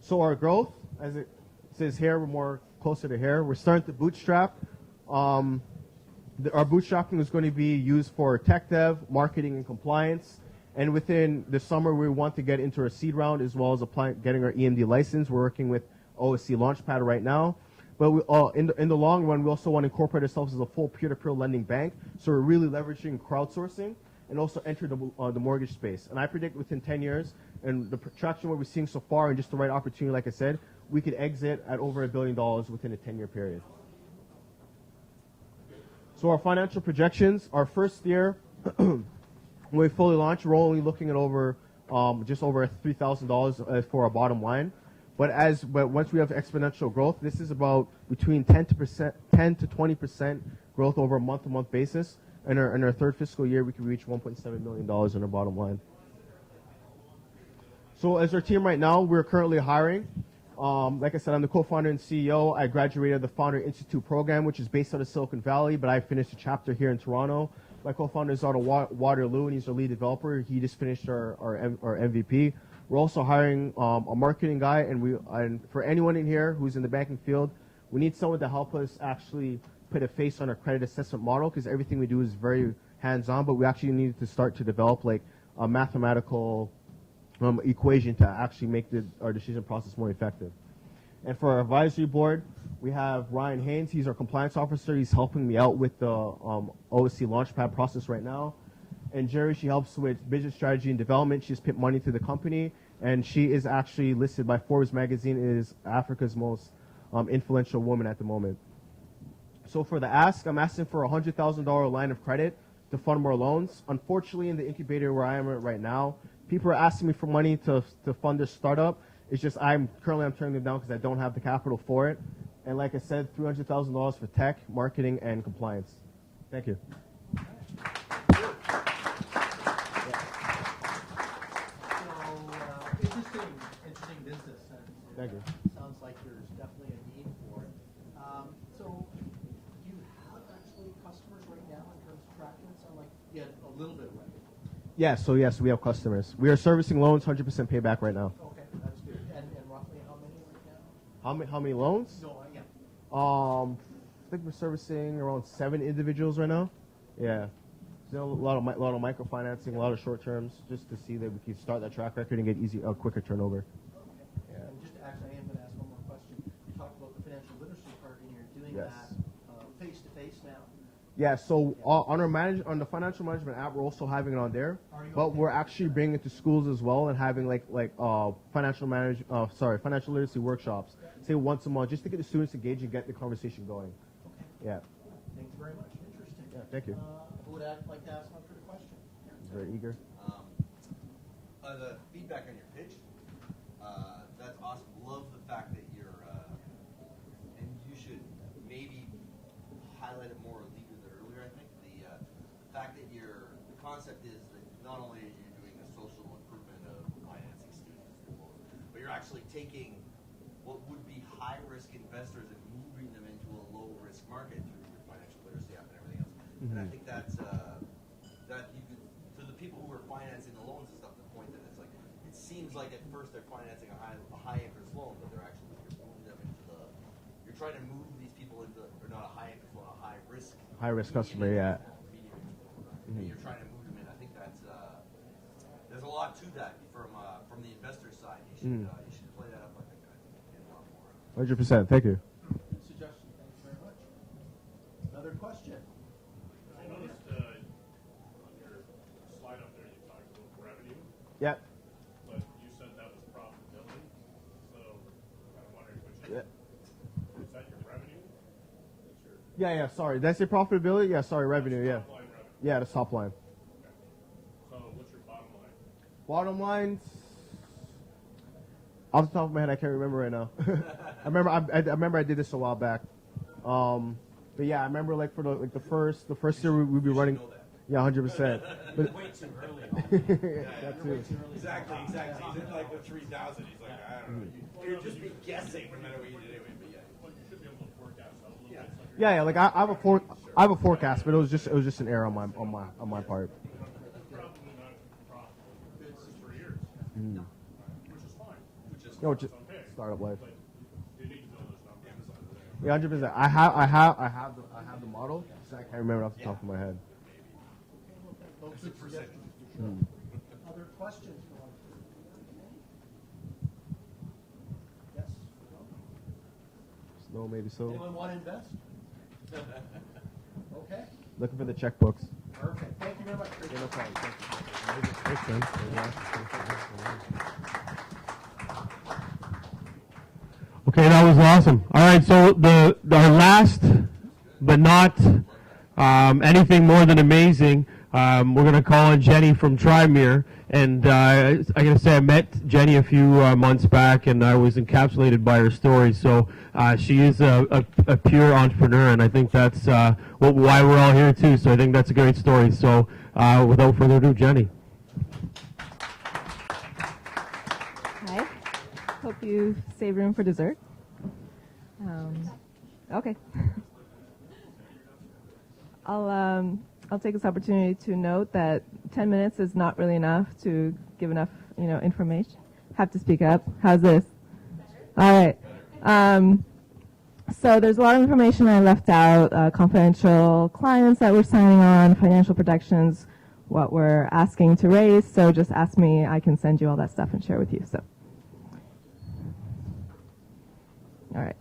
Speaker 10: So our growth, as it says here, we're more closer to here. We're starting to bootstrap. Our bootstrapping is going to be used for tech dev, marketing, and compliance. And within the summer, we want to get into our seed round as well as getting our EMD license. We're working with OSC Launchpad right now. But in the long run, we also want to incorporate ourselves as a full peer-to-peer lending bank. So we're really leveraging crowdsourcing and also enter the mortgage space. And I predict within 10 years, and the traction what we're seeing so far and just the right opportunity, like I said, we could exit at over $1 billion within a 10-year period. So our financial projections, our first year, when we fully launch, we're only looking at just over $3,000 for our bottom line. But once we have exponential growth, this is about between 10 to 20% growth over a month-to-month basis. In our third fiscal year, we could reach $1.7 million in our bottom line. So as our team right now, we're currently hiring. Like I said, I'm the co-founder and CEO. I graduated the Founder Institute program, which is based out of Silicon Valley, but I finished a chapter here in Toronto. My co-founder is out of Waterloo, and he's our lead developer. He just finished our MVP. We're also hiring a marketing guy, and for anyone in here who's in the banking field, we need someone to help us actually put a face on our credit assessment model, because everything we do is very hands-on, but we actually need to start to develop like a mathematical equation to actually make our decision process more effective. And for our advisory board, we have Ryan Haynes. He's our compliance officer. He's helping me out with the OSC Launchpad process right now. And Jerry, she helps with business strategy and development. She's put money to the company, and she is actually listed by Forbes magazine as Africa's most influential woman at the moment. So for the ask, I'm asking for a $100,000 line of credit to fund more loans. Unfortunately, in the incubator where I am right now, people are asking me for money to fund this startup. It's just I'm turning them down because I don't have the capital for it. And like I said, $300,000 for tech, marketing, and compliance. Thank you.
Speaker 2: Interesting business. And
Speaker 10: Thank you.
Speaker 2: Sounds like there's definitely a need for it. So, do you have actually customers right now in terms of traction? It sounds like you had a little bit of revenue.
Speaker 10: Yes, we have customers. We are servicing loans, 100% payback right now.
Speaker 2: Okay, that's good. And roughly how many right now?
Speaker 10: How many loans?
Speaker 2: No, yeah.
Speaker 10: I think we're servicing around 7 individuals right now. Yeah. So a lot of microfinancing, a lot of short terms, just to see that we can start that track record and get a quicker turnover.
Speaker 2: Okay. Yeah. And just actually, I am going to ask one more question. You talked about the financial literacy part, and you're doing
Speaker 10: Yes.
Speaker 2: that face to face now.
Speaker 10: Yeah. So on the financial management app, we're also having it on there, but we're actually bringing it to schools as well and having financial literacy workshops, say once a month, just to get the students engaged and get the conversation going.
Speaker 2: Okay.
Speaker 10: Yeah.
Speaker 2: Thank you very much. Interesting.
Speaker 10: Yeah. Thank you.
Speaker 2: Who would like to ask one for the question?
Speaker 10: Very eager.
Speaker 5: The feedback on your pitch, that's awesome. Love the fact that you're, and you should maybe highlight it more or leave it earlier, I think. The fact that the concept is that not only are you doing a social improvement of financing students, but you're actually taking what would be high-risk investors and moving them into a low-risk market through your financial literacy app and everything else. Mm-hmm. And I think that you could, to the people who are financing the loans and stuff, the point that it's like, it seems like at first they're financing a high interest loan, but they're actually, you're moving them into you're trying to move these people into, or not a high interest loan, a high risk.
Speaker 10: High risk customer, yeah.
Speaker 5: And you're trying to move them in. I think that's, there's a lot to that from the investor side. You should play that up. I think get a lot more.
Speaker 10: 100%. Thank you.
Speaker 2: Good suggestion. Thank you very much. Another question.
Speaker 11: I noticed on your slide up there you talked about revenue,
Speaker 10: Yeah.
Speaker 11: but you said that was profitability. So I'm wondering is that your revenue?
Speaker 10: Yeah. Sorry. Did I say profitability? Yeah. Sorry. Revenue. Yeah.
Speaker 11: Top line revenue.
Speaker 10: Yeah. The top line. Bottom lines, off the top of my head, I can't remember right now. I remember I did this a while back. But yeah, I remember like for the first year we'd be running. Yeah, 100%. But
Speaker 5: way too early.
Speaker 10: That too.
Speaker 5: Exactly. He's in like the 3,000. He's like, I don't know. You'd just be guessing no matter what you did anyway. But yeah.
Speaker 11: Well, you should be able to forecast out a little bit.
Speaker 10: Yeah, like I have a forecast, but it was just an error on my part.
Speaker 11: Probably not profitable for years, which is fine.
Speaker 10: Which is
Speaker 11: okay.
Speaker 10: startup life.
Speaker 11: But you need to know those numbers.
Speaker 10: Yeah, 100%. I have the model. So I can't remember it off the top of my head.
Speaker 2: Other questions? Yes?
Speaker 10: No, maybe so.
Speaker 2: Anyone want to invest? Okay.
Speaker 10: Looking for the checkbooks.
Speaker 2: Perfect. Thank you very much, Chris.
Speaker 10: Yeah, no problem. Thank you.
Speaker 1: Okay, that was awesome. All right, so our last, but not anything more than amazing, we're going to call on Jenny from Trimere. And I got to say, I met Jenny a few months back, and I was encapsulated by her story. So she is a pure entrepreneur, and I think that's why we're all here, too. So I think that's a great story. So without further ado, Jenny.
Speaker 12: Hi. Hope you save room for dessert. Okay. I'll take this opportunity to note that 10 minutes is not really enough to give enough, information. Have to speak up. How's this? All right. So there's a lot of information I left out, confidential clients that we're signing on, financial protections, what we're asking to raise. So just ask me. I can send you all that stuff and share with you. So, all right.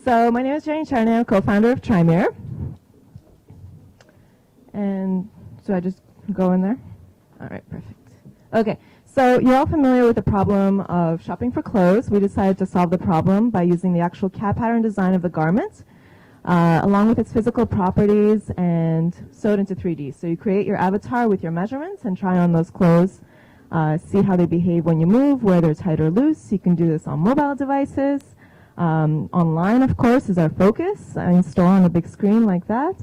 Speaker 12: So my name is Jenny Charney. I'm co-founder of Trimere. And so I just go in there? All right, perfect. Okay, so you're all familiar with the problem of shopping for clothes. We decided to solve the problem by using the actual CAD pattern design of the garment, along with its physical properties, and sew it into 3D. So you create your avatar with your measurements and try on those clothes, see how they behave when you move, whether they're tight or loose. You can do this on mobile devices. Online, of course, is our focus. Install on a big screen like that.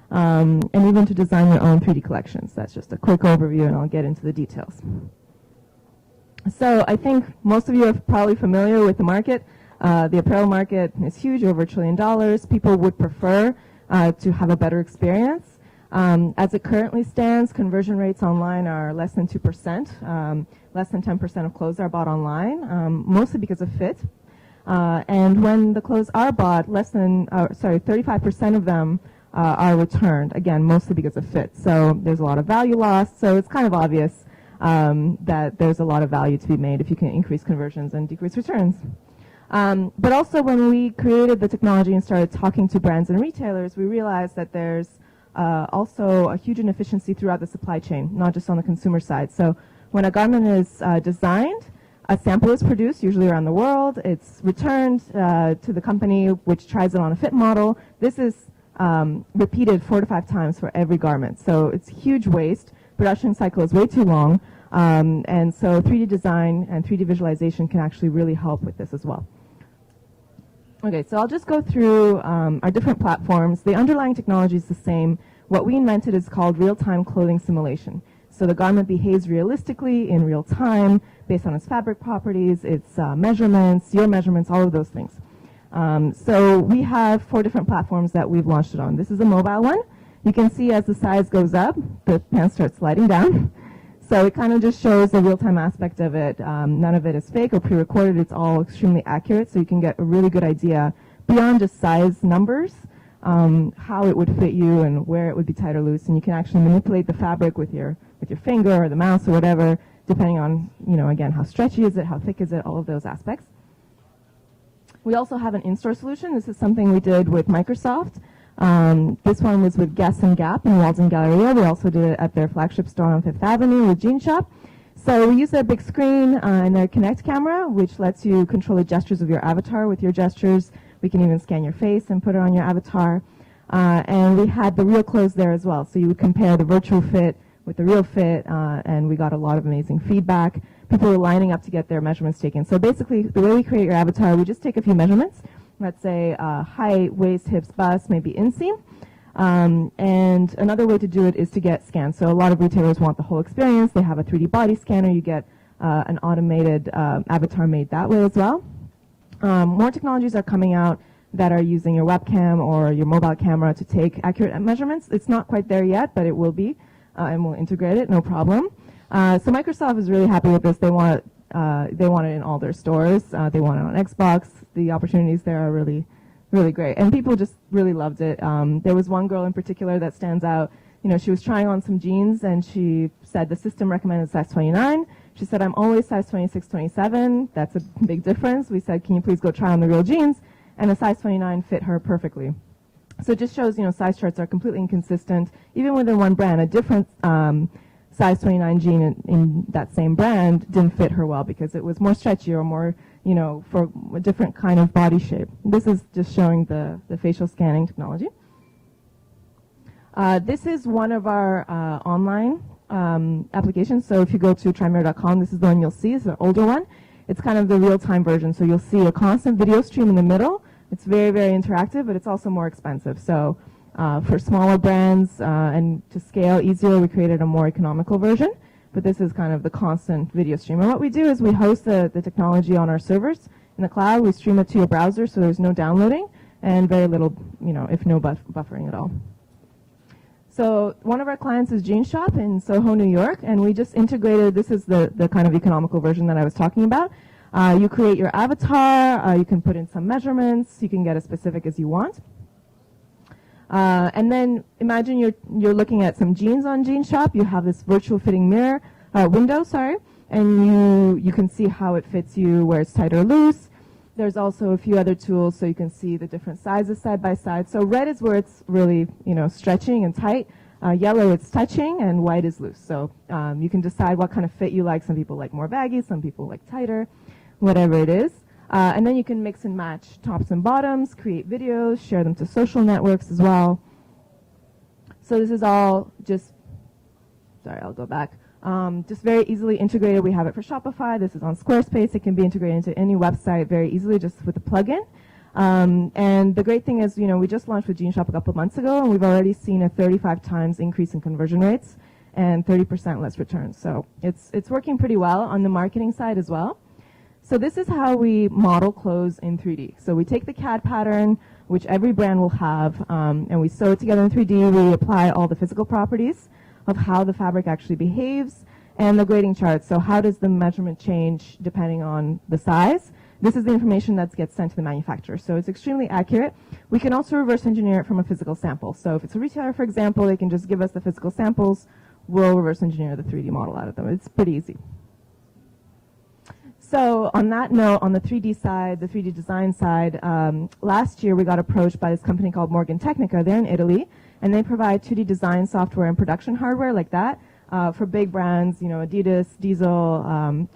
Speaker 12: And even to design your own 3D collections. That's just a quick overview, and I'll get into the details. So I think most of you are probably familiar with the market. The apparel market is huge, over $1 trillion. People would prefer to have a better experience. As it currently stands, conversion rates online are less than 2%. Less than 10% of clothes are bought online, mostly because of fit. And when the clothes are bought, 35% of them are returned, again, mostly because of fit. So there's a lot of value lost. So it's kind of obvious that there's a lot of value to be made if you can increase conversions and decrease returns. But also when we created the technology and started talking to brands and retailers, we realized that there's also a huge inefficiency throughout the supply chain, not just on the consumer side. So when a garment is designed, a sample is produced, usually around the world. It's returned to the company, which tries it on a fit model. This is repeated 4 to 5 times for every garment. So it's huge waste. Production cycle is way too long. And so 3D design and 3D visualization can actually really help with this as well. Okay, so I'll just go through our different platforms. The underlying technology is the same. What we invented is called real-time clothing simulation. So the garment behaves realistically in real time based on its fabric properties, its measurements, your measurements, all of those things. So we have 4 different platforms that we've launched it on. This is a mobile one. You can see as the size goes up, the pants start sliding down. So it kind of just shows the real-time aspect of it. None of it is fake or pre-recorded. It's all extremely accurate, so you can get a really good idea beyond just size numbers, how it would fit you and where it would be tight or loose. And you can actually manipulate the fabric with your finger or the mouse or whatever, depending on, again, how stretchy is it, how thick is it, all of those aspects. We also have an in-store solution. This is something we did with Microsoft. This one was with Guess and Gap in Walden Galleria. We also did it at their flagship store on Fifth Avenue with Jean Shop. So we use a big screen and a Kinect camera, which lets you control the gestures of your avatar with your gestures. We can even scan your face and put it on your avatar. And we had the real clothes there as well. So you would compare the virtual fit with the real fit, and we got a lot of amazing feedback. People were lining up to get their measurements taken. So basically, the way we create your avatar, we just take a few measurements. Let's say height, waist, hips, bust, maybe inseam. And another way to do it is to get scans. So a lot of retailers want the whole experience. They have a 3D body scanner. You get an automated avatar made that way as well. More technologies are coming out that are using your webcam or your mobile camera to take accurate measurements. It's not quite there yet, but it will be, and we'll integrate it, no problem. So Microsoft is really happy with this. They want it in all their stores. They want it on Xbox. The opportunities there are really, really great. And people just really loved it. There was one girl in particular that stands out. You know, she was trying on some jeans, and she said the system recommended size 29. She said, I'm always size 26, 27. That's a big difference. We said, can you please go try on the real jeans? And a size 29 fit her perfectly. So it just shows, you know, size charts are completely inconsistent. Even within one brand, a different size 29 jean in that same brand didn't fit her well because it was more stretchy or more, you know, for a different kind of body shape. This is just showing the facial scanning technology. This is one of our online applications. So if you go to trimere.com, this is the one you'll see. It's an older one. It's kind of the real-time version. So you'll see a constant video stream in the middle. It's very, very interactive, but it's also more expensive. So for smaller brands and to scale easier, we created a more economical version. But this is kind of the constant video stream. And what we do is we host the technology on our servers in the cloud. We stream it to your browser, so there's no downloading and very little, you know, if no buffering at all. So one of our clients is Jean Shop in Soho, New York, and we just integrated, this is the kind of economical version that I was talking about. You create your avatar, you can put in some measurements, you can get as specific as you want. And then imagine you're looking at some jeans on Jean Shop, you have this virtual fitting mirror, window, and you can see how it fits you, where it's tight or loose. There's also a few other tools so you can see the different sizes side by side. So red is where it's really, you know, stretching and tight. Yellow, it's touching, and white is loose. So you can decide what kind of fit you like. Some people like more baggy, some people like tighter, whatever it is. And then you can mix and match tops and bottoms, create videos, share them to social networks as well. So this is all just, sorry, I'll go back. Just very easily integrated. We have it for Shopify. This is on Squarespace. It can be integrated into any website very easily just with a plugin. And the great thing is, you know, we just launched with Jean Shop a couple of months ago, and we've already seen a 35 times increase in conversion rates and 30% less returns. So it's working pretty well on the marketing side as well. So this is how we model clothes in 3D. So we take the CAD pattern, which every brand will have, and we sew it together in 3D. We apply all the physical properties of how the fabric actually behaves, and the grading chart. So how does the measurement change depending on the size? This is the information that gets sent to the manufacturer. So it's extremely accurate. We can also reverse engineer it from a physical sample. So if it's a retailer, for example, they can just give us the physical samples. We'll reverse engineer the 3D model out of them. It's pretty easy. So on that note, on the 3D side, the 3D design side, last year we got approached by this company called Morgan Technica. They're in Italy, and they provide 2D design software and production hardware like that for big brands, you know, Adidas, Diesel,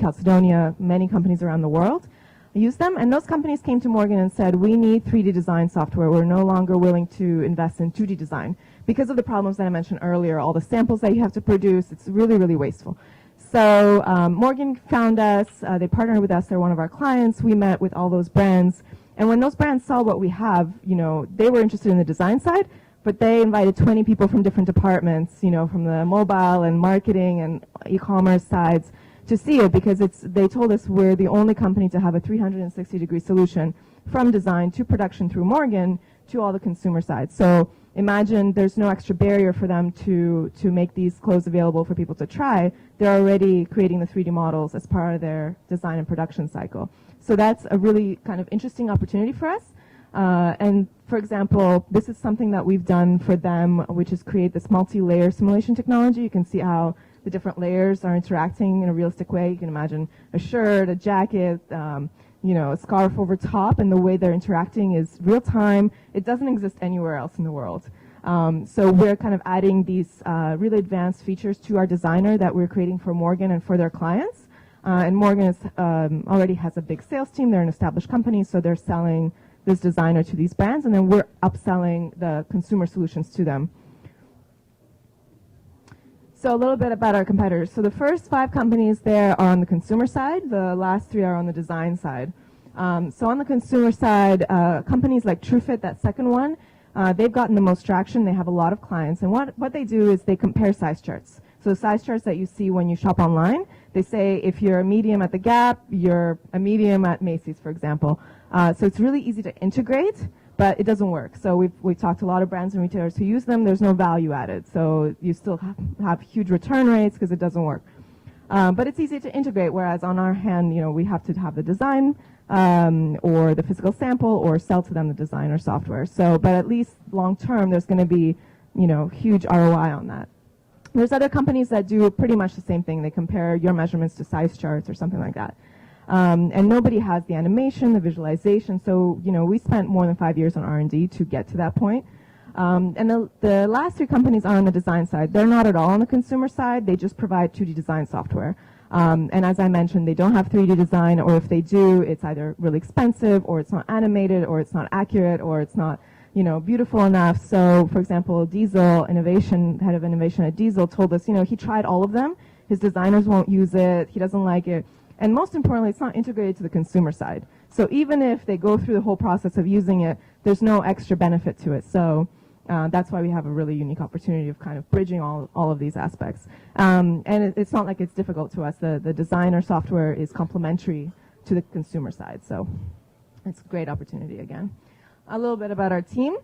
Speaker 12: Calcedonia, many companies around the world use them. And those companies came to Morgan and said, we need 3D design software. We're no longer willing to invest in 2D design because of the problems that I mentioned earlier, all the samples that you have to produce. It's really, really wasteful. So Morgan found us. They partnered with us. They're one of our clients. We met with all those brands. And when those brands saw what we have, you know, they were interested in the design side, but they invited 20 people from different departments, you know, from the mobile and marketing and e-commerce sides to see it, because they told us we're the only company to have a 360-degree solution from design to production through Morgan to all the consumer sides. So imagine there's no extra barrier for them to make these clothes available for people to try. They're already creating the 3D models as part of their design and production cycle. So that's a really kind of interesting opportunity for us. And for example, this is something that we've done for them, which is create this multi-layer simulation technology. You can see how the different layers are interacting in a realistic way. You can imagine a shirt, a jacket, you know, a scarf over top, and the way they're interacting is real time. It doesn't exist anywhere else in the world. So we're kind of adding these really advanced features to our designer that we're creating for Morgan and for their clients. And Morgan is, already has a big sales team. They're an established company, so they're selling this designer to these brands, and then we're upselling the consumer solutions to them. So a little bit about our competitors. So the first 5 companies there are on the consumer side. The last 3 are on the design side. So on the consumer side, companies like TrueFit, that second one, they've gotten the most traction. They have a lot of clients. And what they do is they compare size charts. So the size charts that you see when you shop online, they say if you're a medium at the Gap, you're a medium at Macy's, for example. So it's really easy to integrate, but it doesn't work. So we've talked to a lot of brands and retailers who use them. There's no value added. So you still have huge return rates because it doesn't work. But it's easy to integrate, whereas on our hand, we have to have the design or the physical sample or sell to them the design or software. So, but at least long term, there's going to be, huge ROI on that. There's other companies that do pretty much the same thing. They compare your measurements to size charts or something like that. And nobody has the animation, the visualization. So, we spent more than 5 years on R&D to get to that point. And the last 3 companies are on the design side. They're not at all on the consumer side. They just provide 2D design software. And as I mentioned, they don't have 3D design, or if they do, it's either really expensive, or it's not animated, or it's not accurate, or it's not, beautiful enough. So, for example, Diesel head of innovation at Diesel told us, he tried all of them. His designers won't use it. He doesn't like it. And most importantly, it's not integrated to the consumer side. So even if they go through the whole process of using it, there's no extra benefit to it. So that's why we have a really unique opportunity of kind of bridging all of these aspects. And it's not like it's difficult to us. The designer software is complementary to the consumer side. So it's a great opportunity again. A little bit about our team.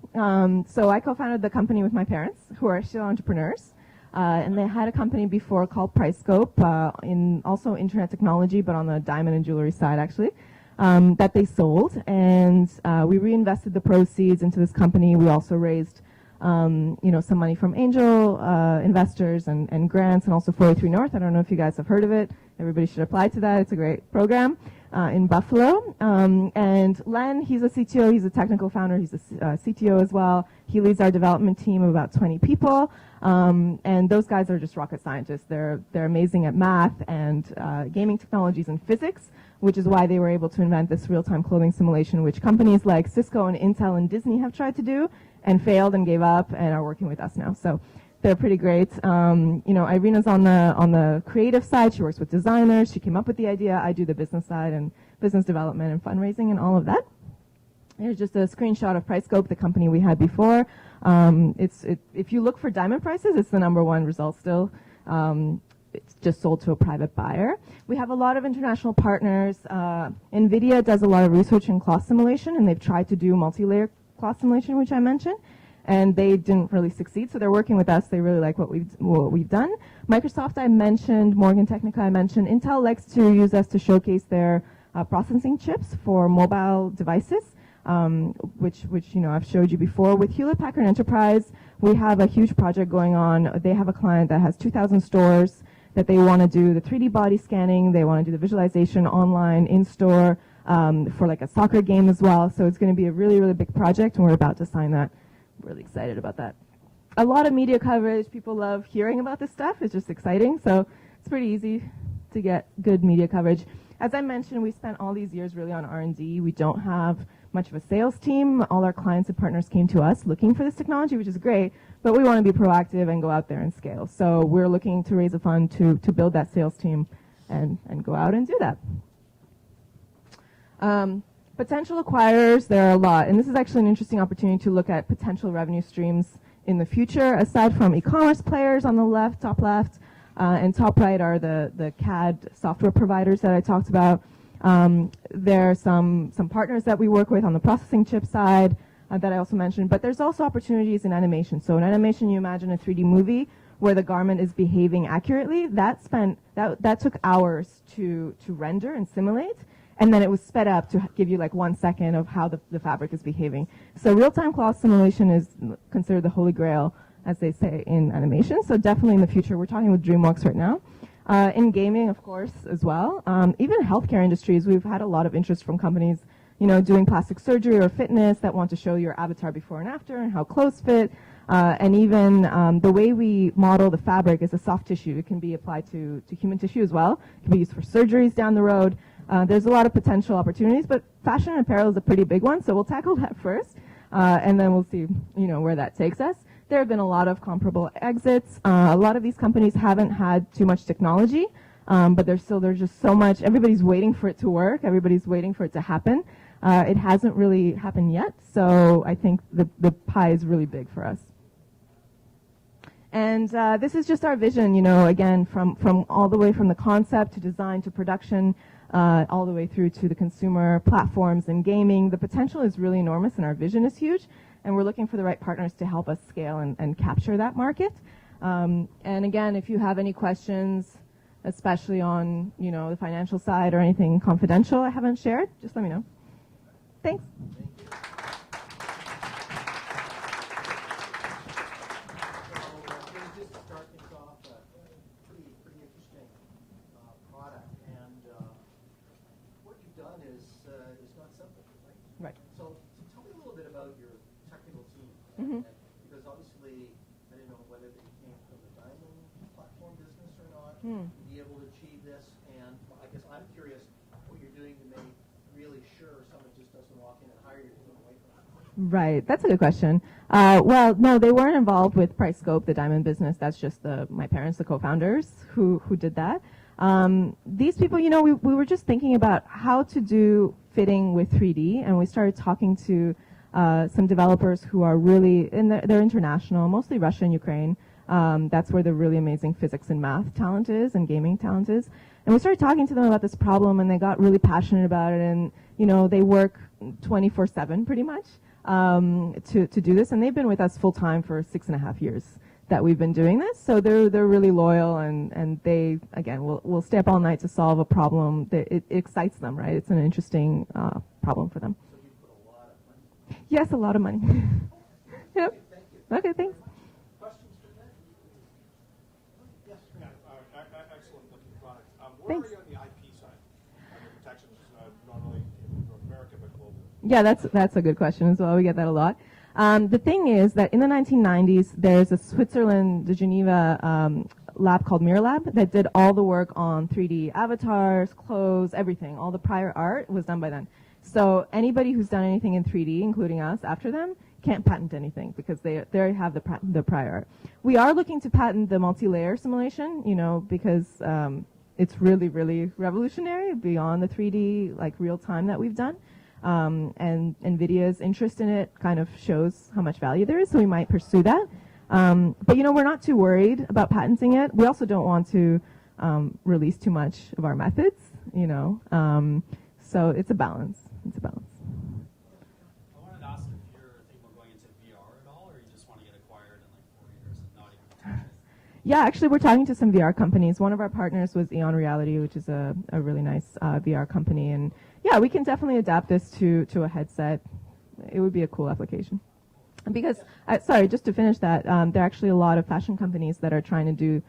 Speaker 12: So I co-founded the company with my parents, who are still entrepreneurs. And they had a company before called PriceScope, in also internet technology, but on the diamond and jewelry side, actually, that they sold. And we reinvested the proceeds into this company. We also raised, some money from angel investors and grants, and also 43 North. I don't know if you guys have heard of it. Everybody should apply to that. It's a great program in Buffalo. And Len, he's a CTO. He's a technical founder. He's a CTO as well. He leads our development team of about 20 people. And those guys are just rocket scientists. They're amazing at math and gaming technologies and physics, which is why they were able to invent this real-time clothing simulation, which companies like Cisco and Intel and Disney have tried to do and failed and gave up and are working with us now. So they're pretty great. Irina's on the creative side. She works with designers. She came up with the idea. I do the business side and business development and fundraising and all of that. Here's just a screenshot of PriceScope, the company we had before. If you look for diamond prices, it's the #1 result still. It's just sold to a private buyer. We have a lot of international partners. NVIDIA does a lot of research in cloth simulation, and they've tried to do multi-layer cloth simulation, which I mentioned, and they didn't really succeed, so they're working with us. They really like what we've done. Microsoft I mentioned, Morgan Technica I mentioned. Intel likes to use us to showcase their processing chips for mobile devices. Which I've showed you before. With Hewlett-Packard Enterprise, we have a huge project going on. They have a client that has 2,000 stores that they want to do the 3D body scanning. They want to do the visualization online, in-store, for like a soccer game as well. So it's going to be a really, really big project, and we're about to sign that. Really excited about that. A lot of media coverage. People love hearing about this stuff. It's just exciting. So it's pretty easy to get good media coverage. As I mentioned, we spent all these years really on R&D. We don't have much of a sales team. All our clients and partners came to us looking for this technology, which is great, but we want to be proactive and go out there and scale. So we're looking to raise a fund to build that sales team and go out and do that. Potential acquirers, there are a lot, and this is actually an interesting opportunity to look at potential revenue streams in the future. Aside from e-commerce players on the left, top left, and top right are the CAD software providers that I talked about. There are some partners that we work with on the processing chip side that I also mentioned, but there's also opportunities in animation. So in animation, you imagine a 3D movie where the garment is behaving accurately. That took hours to render and simulate, and then it was sped up to give you like 1 second of how the fabric is behaving. So real-time cloth simulation is considered the holy grail, as they say in animation. So definitely in the future, we're talking with DreamWorks right now. In gaming, of course, as well. Even healthcare industries, we've had a lot of interest from companies, doing plastic surgery or fitness that want to show your avatar before and after and how clothes fit. And even the way we model the fabric is a soft tissue. It can be applied to human tissue as well. It can be used for surgeries down the road. There's a lot of potential opportunities, but fashion and apparel is a pretty big one, so we'll tackle that first, and then we'll see, where that takes us. there have been a lot of comparable exits. A lot of these companies haven't had too much technology, but there's just so much. Everybody's waiting for it to work. Everybody's waiting for it to happen. It hasn't really happened yet, so I think the pie is really big for us. And this is just our vision, you know, again, from all the way from the concept to design to production, all the way through to the consumer platforms and gaming. The potential is really enormous, and our vision is huge. And we're looking for the right partners to help us scale and capture that market. And again, if you have any questions, especially on, you know, the financial side or anything confidential I haven't shared, just let me know. Thanks.
Speaker 2: Just to start things off, pretty interesting product, and what you've done is not simple, right?
Speaker 12: Right.
Speaker 2: So tell me a little bit about your technical team, because obviously I didn't know whether they came from the Diamond platform business or not. To be able to achieve this, and I guess I'm curious what you're doing to make really sure someone just doesn't walk in and hire you to move away from that.
Speaker 12: Right, that's a good question. Well, no, they weren't involved with PriceScope, the Diamond business. That's just my parents, the co-founders, who did that. These people, you know, we were just thinking about how to do fitting with 3D, and we started talking to some developers who are really, they're international, mostly Russia and Ukraine. That's where the really amazing physics and math talent is, and gaming talent is. And we started talking to them about this problem, and they got really passionate about it, and, you know, they work 24/7 pretty much. To do this, and they've been with us full time for 6.5 years that we've been doing this. So they're really loyal, and they again will stay up all night to solve a problem. It excites them, right? It's an interesting problem for them.
Speaker 2: So you put a lot of money.
Speaker 12: Yes, a lot of money. Yep.
Speaker 2: Okay, thank you.
Speaker 12: Okay, thanks.
Speaker 2: Questions for that? Yes.
Speaker 11: Yeah, excellent looking product. Where
Speaker 12: Thanks.
Speaker 11: are you on the IP side? On the protections, not only in North America, but globally?
Speaker 12: Yeah, that's a good question as well. We get that a lot. The thing is that in the 1990s, there's a Switzerland, the Geneva lab called Mirror Lab that did all the work on 3D avatars, clothes, everything. All the prior art was done by them. So anybody who's done anything in 3D, including us, after them, can't patent anything because they already have the prior art. We are looking to patent the multi-layer simulation, you know, because it's really, really revolutionary beyond the 3D, like real time that we've done. And NVIDIA's interest in it kind of shows how much value there is, so we might pursue that. But, you know, we're not too worried about patenting it. We also don't want to release too much of our methods, you know. So it's a balance. It's a balance.
Speaker 13: I wanted to ask if you're thinking about going into VR at all, or you just want to get acquired in like 4 years and not even potential?
Speaker 12: Yeah, actually, we're talking to some VR companies. One of our partners was Eon Reality, which is a really nice VR company. And yeah, we can definitely adapt this to a headset. It would be a cool application. Because, sorry, just to finish that, there are actually a lot of fashion companies that are trying to do,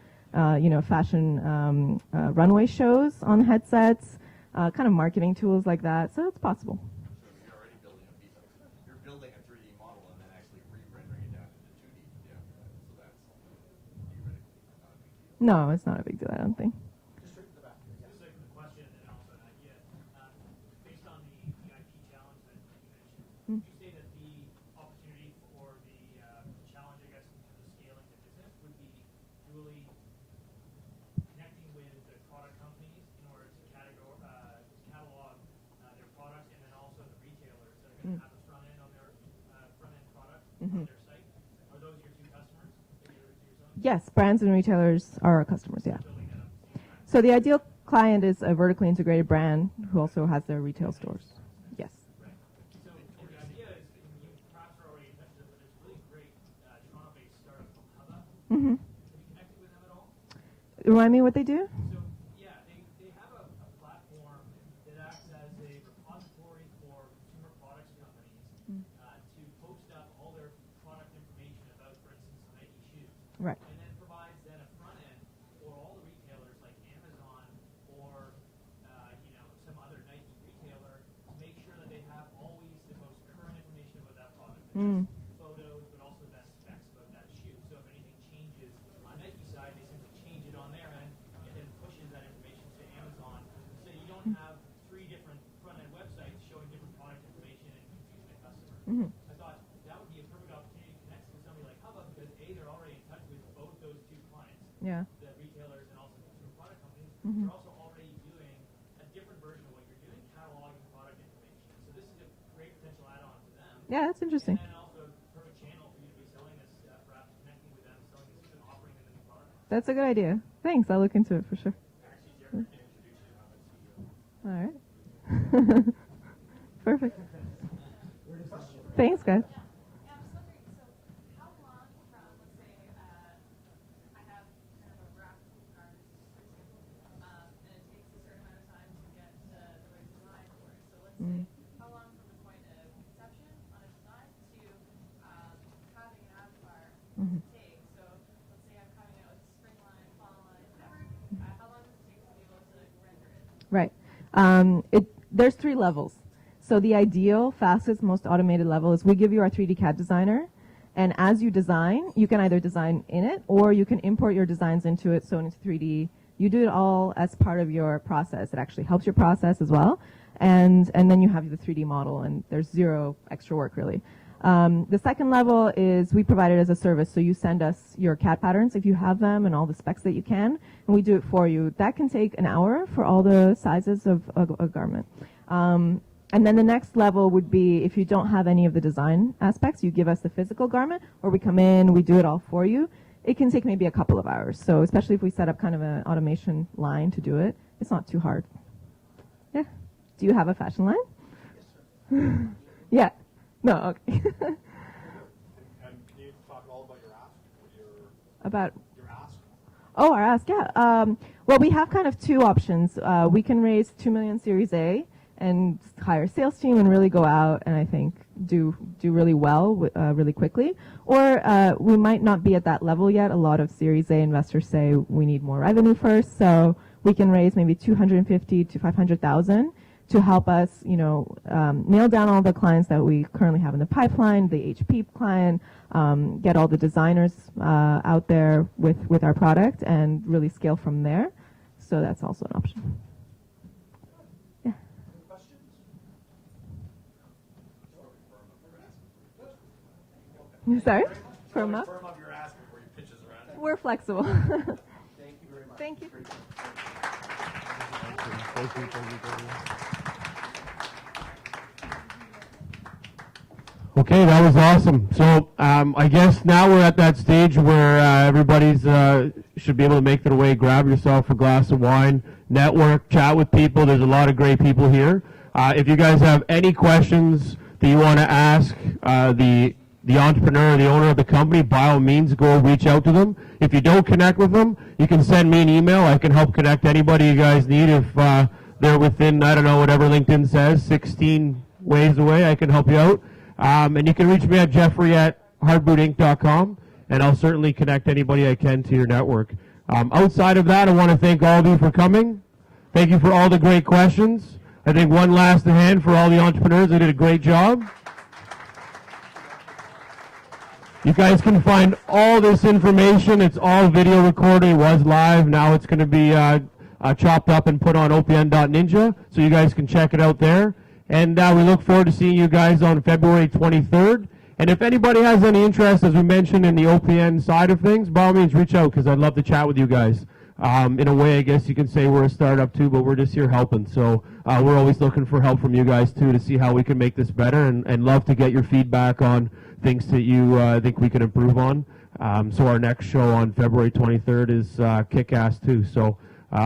Speaker 12: you know, fashion runway shows on headsets, kind of marketing tools like that. So it's possible.
Speaker 5: You're already building a piece of it. You're building a 3D model and then actually re-rendering it down into 2D. Yeah, so that's theoretically not a big deal.
Speaker 12: No, it's not a big deal, I don't think.
Speaker 2: Just right to the back.
Speaker 6: Just a question and also an idea. Based on the IP challenge that you mentioned, would you say that the opportunity for the challenge, I guess, in terms of scaling the business would be really connecting with the product companies in order to catalog their products, and then also the retailers that are going to have a front end on their front end product on their site? Are those your two customers that you're selling?
Speaker 12: Yes, brands and retailers are our customers, yeah. So the ideal client is a vertically integrated brand who also has their retail stores. Yes.
Speaker 6: So the idea is, you perhaps are already invested, but it's really great Toronto-based startup called Hubba.
Speaker 12: Mm-hmm.
Speaker 6: Have you connected with them at all?
Speaker 12: Remind me what they do?
Speaker 6: So yeah, they have a platform that acts as a repository for consumer products companies to post up all their product information about, for instance, Nike shoes.
Speaker 12: Right.
Speaker 6: And then provides then a front end for all the retailers like Amazon or you know, some other Nike retailer to make sure that they have always the most current information about that product. Photos, but also the best specs about that shoe. So if anything changes on Nike side, they simply change it on their end and then pushes that information to Amazon. So you don't have 3 different front end websites showing different product information and confusing the customer. I thought that would be a perfect opportunity to connect with somebody like Hubba, because
Speaker 12: Yeah.
Speaker 6: the retailers and also consumer product companies,
Speaker 12: Mhm.
Speaker 6: you're also already doing a different version of what you're doing, cataloging product information. So this is a great potential add-on to them.
Speaker 12: Yeah, that's interesting.
Speaker 6: And then also perfect channel for you to be selling this stuff, perhaps connecting with them, selling this and offering them a new product.
Speaker 12: That's a good idea. Thanks. I'll look into it for sure.
Speaker 6: Actually, Jeffrey can introduce you to how CEO.
Speaker 12: All right. Perfect. Thanks, guys. Mm.
Speaker 14: How long from the point of conception on a design to having an applier
Speaker 12: Mhm.
Speaker 14: take? So let's say I'm coming out with a spring line, fall line, whatever. How long does it take to be able to render it?
Speaker 12: Right. There's 3 levels. So the ideal, fastest, most automated level is we give you our 3D CAD designer, and as you design, you can either design in it or you can import your designs into it, so into 3D. You do it all as part of your process. It actually helps your process as well. And then you have the 3D model, and there's 0 extra work, really. The second level is we provide it as a service, so you send us your CAD patterns if you have them and all the specs that you can, and we do it for you. That can take an hour for all the sizes of a garment. And then the next level would be if you don't have any of the design aspects, you give us the physical garment, or we come in, we do it all for you. It can take maybe a couple of hours. So especially if we set up kind of an automation line to do it, it's not too hard. Yeah. Do you have a fashion line? Yes, sir. Yeah. No, okay.
Speaker 11: And can you talk all about your ask?
Speaker 12: About
Speaker 11: your ask?
Speaker 12: Oh, our ask, yeah. Well, we have kind of 2 options. We can raise 2 million Series A and hire a sales team and really go out and I think do really well really quickly. Or we might not be at that level yet. A lot of Series A investors say we need more revenue first, so we can raise maybe 250 to 500,000 to help us, nail down all the clients that we currently have in the pipeline, the HP client, get all the designers out there with our product and really scale from there. So that's also an option. Yeah. Sorry? Firm up?
Speaker 5: Firm up your ask before you pitch us around.
Speaker 12: We're flexible.
Speaker 5: Thank you very much.
Speaker 12: Thank you.
Speaker 1: Okay, that was awesome. So I guess now we're at that stage where everybody's should be able to make their way, grab yourself a glass of wine, network, chat with people. There's a lot of great people here. If you guys have any questions that you want to ask the entrepreneur, the owner of the company, by all means, go reach out to them. If you don't connect with them, you can send me an email. I can help connect anybody you guys need. If they're within, I don't know, whatever LinkedIn says, 16 ways away, I can help you out. And you can reach me at jeffrey@hardbootinc.com, and I'll certainly connect anybody I can to your network. Outside of that, I want to thank all of you for coming. Thank you for all the great questions. I think one last hand for all the entrepreneurs. They did a great job. You guys can find all this information. It's all video recorded. It was live. Now it's going to be chopped up and put on opn.ninja, so you guys can check it out there. And we look forward to seeing you guys on February 23rd. And if anybody has any interest, as we mentioned, in the OPN side of things, by all means, reach out, because I'd love to chat with you guys. In a way, I guess you can say we're a startup too, but we're just here helping. So we're always looking for help from you guys too to see how we can make this better, and love to get your feedback on things that you think we can improve on. So our next show on February 23rd is kick-ass too. So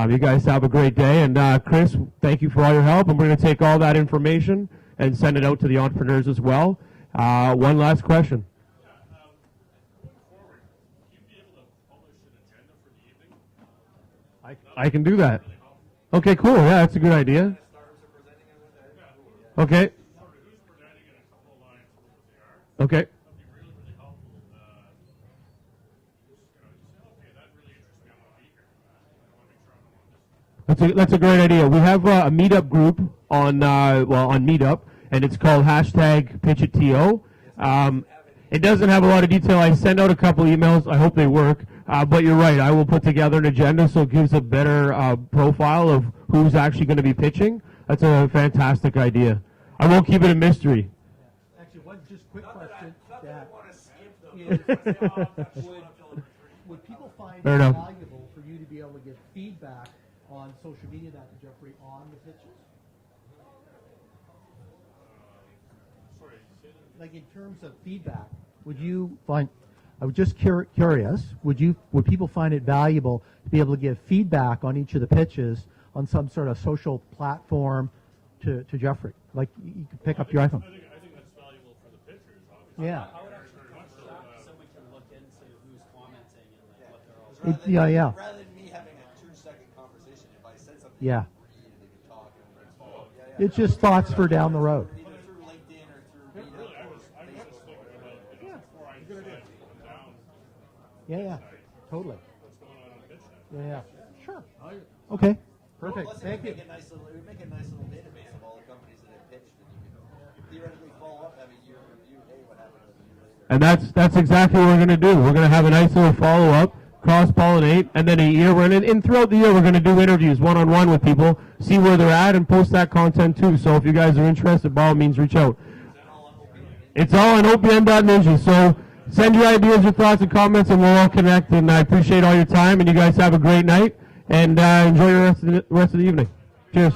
Speaker 1: you guys have a great day. And Chris, thank you for all your help. And we're going to take all that information and send it out to the entrepreneurs as well. One last question. I can do that. Okay, cool. Yeah, that's a good idea. Okay. Okay. That's a great idea. We have a meetup group on Meetup, and it's called #PitchItTO. It doesn't have a lot of detail. I send out a couple emails. I hope they work. But you're right. I will put together an agenda so it gives a better profile of who's actually going to be pitching. That's a fantastic idea. I won't keep it a mystery.
Speaker 2: Actually, one just quick question. would people find
Speaker 1: Fair
Speaker 2: it
Speaker 1: enough.
Speaker 2: valuable for you to be able to give feedback on social media, that to Jeffrey, on the pitches? Like in terms of feedback, would you find? I was just curious. Would people find it valuable to be able to give feedback on each of the pitches on some sort of social platform to Jeffrey? Like you could pick up your iPhone.
Speaker 11: I think that's valuable for the pitchers, obviously.
Speaker 2: Yeah.
Speaker 13: I would actually prefer that so we can look into who's commenting and like what they're all
Speaker 2: Yeah.
Speaker 5: Rather than me having a 2-second conversation, if I said something,
Speaker 2: Yeah.
Speaker 5: they could talk and
Speaker 2: It's just thoughts for down the road.
Speaker 5: either through LinkedIn or through
Speaker 11: Really, I was thinking about, before I decided to come down,
Speaker 2: Yeah. Totally.
Speaker 11: what's going on in pitch.
Speaker 2: Yeah. Sure. Okay. Perfect.
Speaker 5: Plus,
Speaker 2: Thank you.
Speaker 5: it would make a nice little database of all the companies that have pitched, and you can theoretically follow up, have a year review. Hey, what happened a year later?
Speaker 1: And that's exactly what we're going to do. We're going to have a nice little follow-up, cross-pollinate, and then a year we're in. And throughout the year, we're going to do interviews one-on-one with people, see where they're at, and post that content too. So if you guys are interested, by all means, reach out. It's all on OPN.ninja. So send your ideas, your thoughts, and comments, and we'll all connect. And I appreciate all your time, and you guys have a great night, and enjoy the rest of the evening. Cheers.